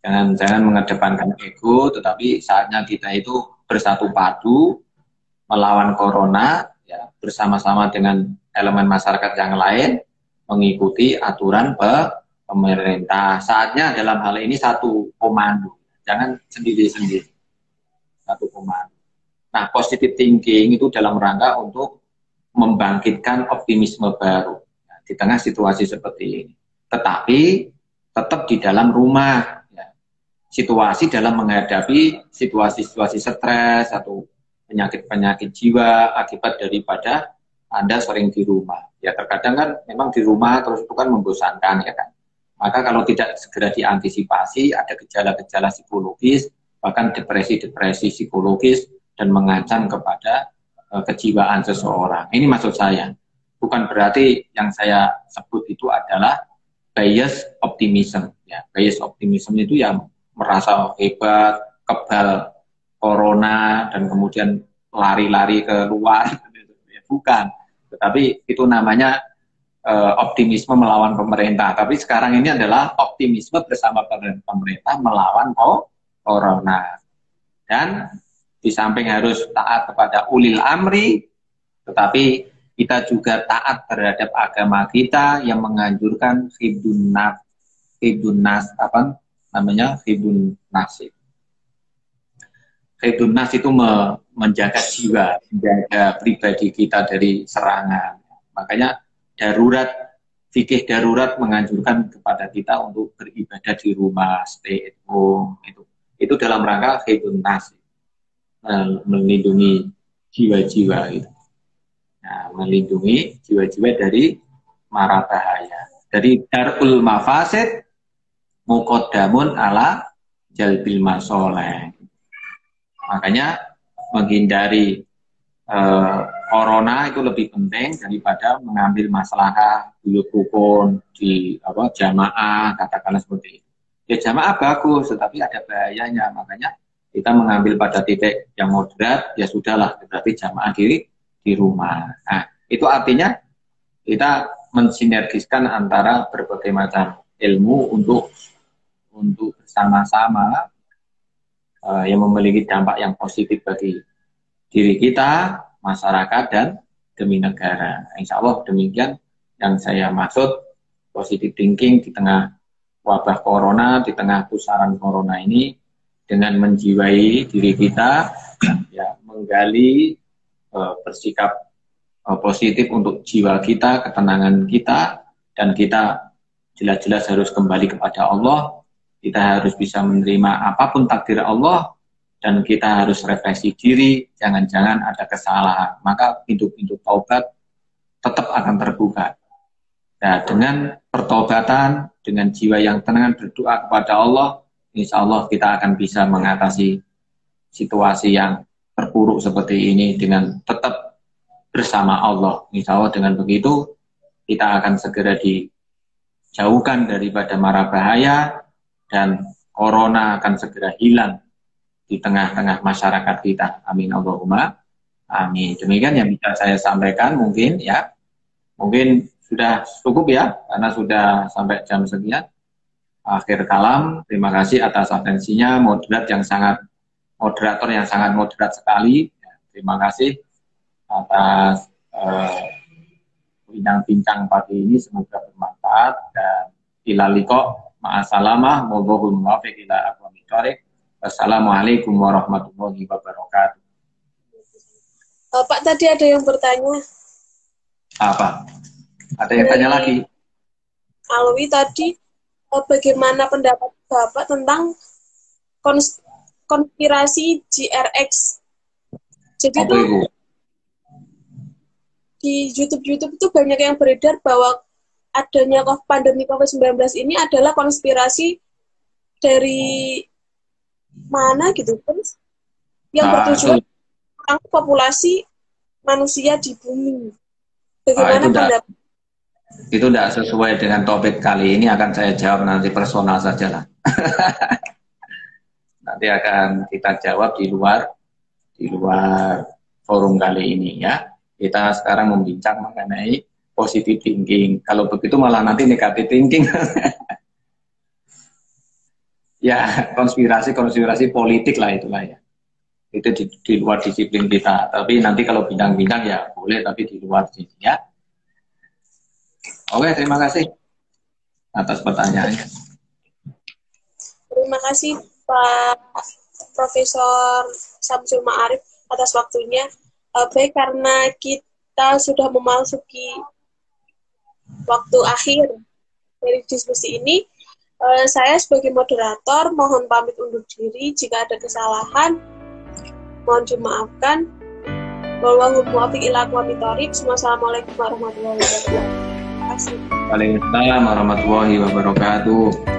Jangan mengedepankan ego, tetapi saatnya kita itu bersatu padu melawan corona, ya, bersama-sama dengan elemen masyarakat yang lain, mengikuti aturan pemerintah. Saatnya dalam hal ini satu komando, jangan sendiri-sendiri, satu komando. Nah, positive thinking itu dalam rangka untuk membangkitkan optimisme baru di tengah situasi seperti ini. Tetapi tetap di dalam rumah. Situasi dalam menghadapi situasi-situasi stres atau penyakit-penyakit jiwa akibat daripada Anda sering di rumah. Ya terkadang kan memang di rumah terus itu kan membosankan ya kan. Maka kalau tidak segera diantisipasi ada gejala-gejala psikologis, bahkan depresi-depresi psikologis dan mengancam kepada kejiwaan seseorang. Ini maksud saya. Bukan berarti yang saya sebut itu adalah bias optimism. Ya, bias optimism itu yang merasa hebat, kebal corona, dan kemudian lari-lari ke luar. Bukan. Tetapi itu namanya optimisme melawan pemerintah. Tapi sekarang ini adalah optimisme bersama pemerintah melawan corona. Dan di samping harus taat kepada ulil amri, tetapi kita juga taat terhadap agama kita yang menganjurkan hibdun nas itu menjaga jiwa, menjaga pribadi kita dari serangan. Makanya fikih darurat menganjurkan kepada kita untuk beribadah di rumah, stay at home. Itu dalam rangka hibdun nas, melindungi jiwa-jiwa itu. Nah, melindungi jiwa-jiwa dari mara bahaya. Dari darul mafasid muqaddamun ala jalbil masoleh. Makanya menghindari corona itu lebih penting daripada mengambil masalah buyut rukun di jamaah, katakanlah seperti itu. Ya jamaah bagus, tetapi ada bahayanya. Makanya kita mengambil pada titik yang moderat, ya sudahlah, berarti jamaah di rumah. Nah, itu artinya kita mensinergiskan antara berbagai macam ilmu untuk bersama-sama yang memiliki dampak yang positif bagi diri kita, masyarakat, dan demi negara. Insya Allah demikian yang saya maksud, positive thinking di tengah wabah corona, di tengah pusaran corona ini, dengan menjiwai diri kita, ya, menggali, bersikap positif untuk jiwa kita, ketenangan kita, dan kita jelas-jelas harus kembali kepada Allah. Kita harus bisa menerima apapun takdir Allah, dan kita harus refleksi diri, jangan-jangan ada kesalahan. Maka pintu-pintu taubat tetap akan terbuka. Nah, dengan pertobatan, dengan jiwa yang tenang, berdoa kepada Allah, insya Allah kita akan bisa mengatasi situasi yang terpuruk seperti ini dengan tetap bersama Allah. Insya Allah dengan begitu kita akan segera dijauhkan daripada mara bahaya dan corona akan segera hilang di tengah-tengah masyarakat kita. Amin Allahumma amin. Demikian yang bisa saya sampaikan mungkin ya. Mungkin sudah cukup ya karena sudah sampai jam sekian. Akhir kalam, terima kasih atas atensinya, moderator yang sangat moderat sekali. Terima kasih atas bincang-bincang pagi ini, semoga bermanfaat dan ila liqa ma'asalamah wallahul muwaffiq ila aqwamit thoriq. Wassalamualaikum warahmatullahi wabarakatuh. Pak, tadi ada yang bertanya. Apa? Ada yang tanya lagi? Alwi tadi, bagaimana pendapat Bapak tentang konspirasi GRX? Jadi Apa itu? Di YouTube itu banyak yang beredar bahwa adanya pandemi COVID-19 ini adalah konspirasi dari mana gitu, terus yang bertujuan tentang populasi manusia di bumi. Bagaimana pendapat? Itu tidak sesuai dengan topik kali ini, akan saya jawab nanti personal saja lah. Nanti akan kita jawab di luar forum kali ini ya. Kita sekarang membincang mengenai positive thinking. Kalau begitu malah nanti negative thinking. Ya, konspirasi politik lah itulah ya. Itu di luar disiplin kita. Tapi nanti kalau bincang-bincang ya boleh, tapi di luar sini ya. Oke, terima kasih atas pertanyaannya. Terima kasih Pak Profesor Samsul Ma'arif atas waktunya. Baik, karena kita sudah memasuki waktu akhir dari diskusi ini, saya sebagai moderator mohon pamit undur diri. Jika ada kesalahan, mohon dimaafkan. Wallahul muwaffiq ila aqwamit thoriq. Wassalamualaikum warahmatullahi wabarakatuh. Waalaikumsalam warahmatullahi wabarakatuh.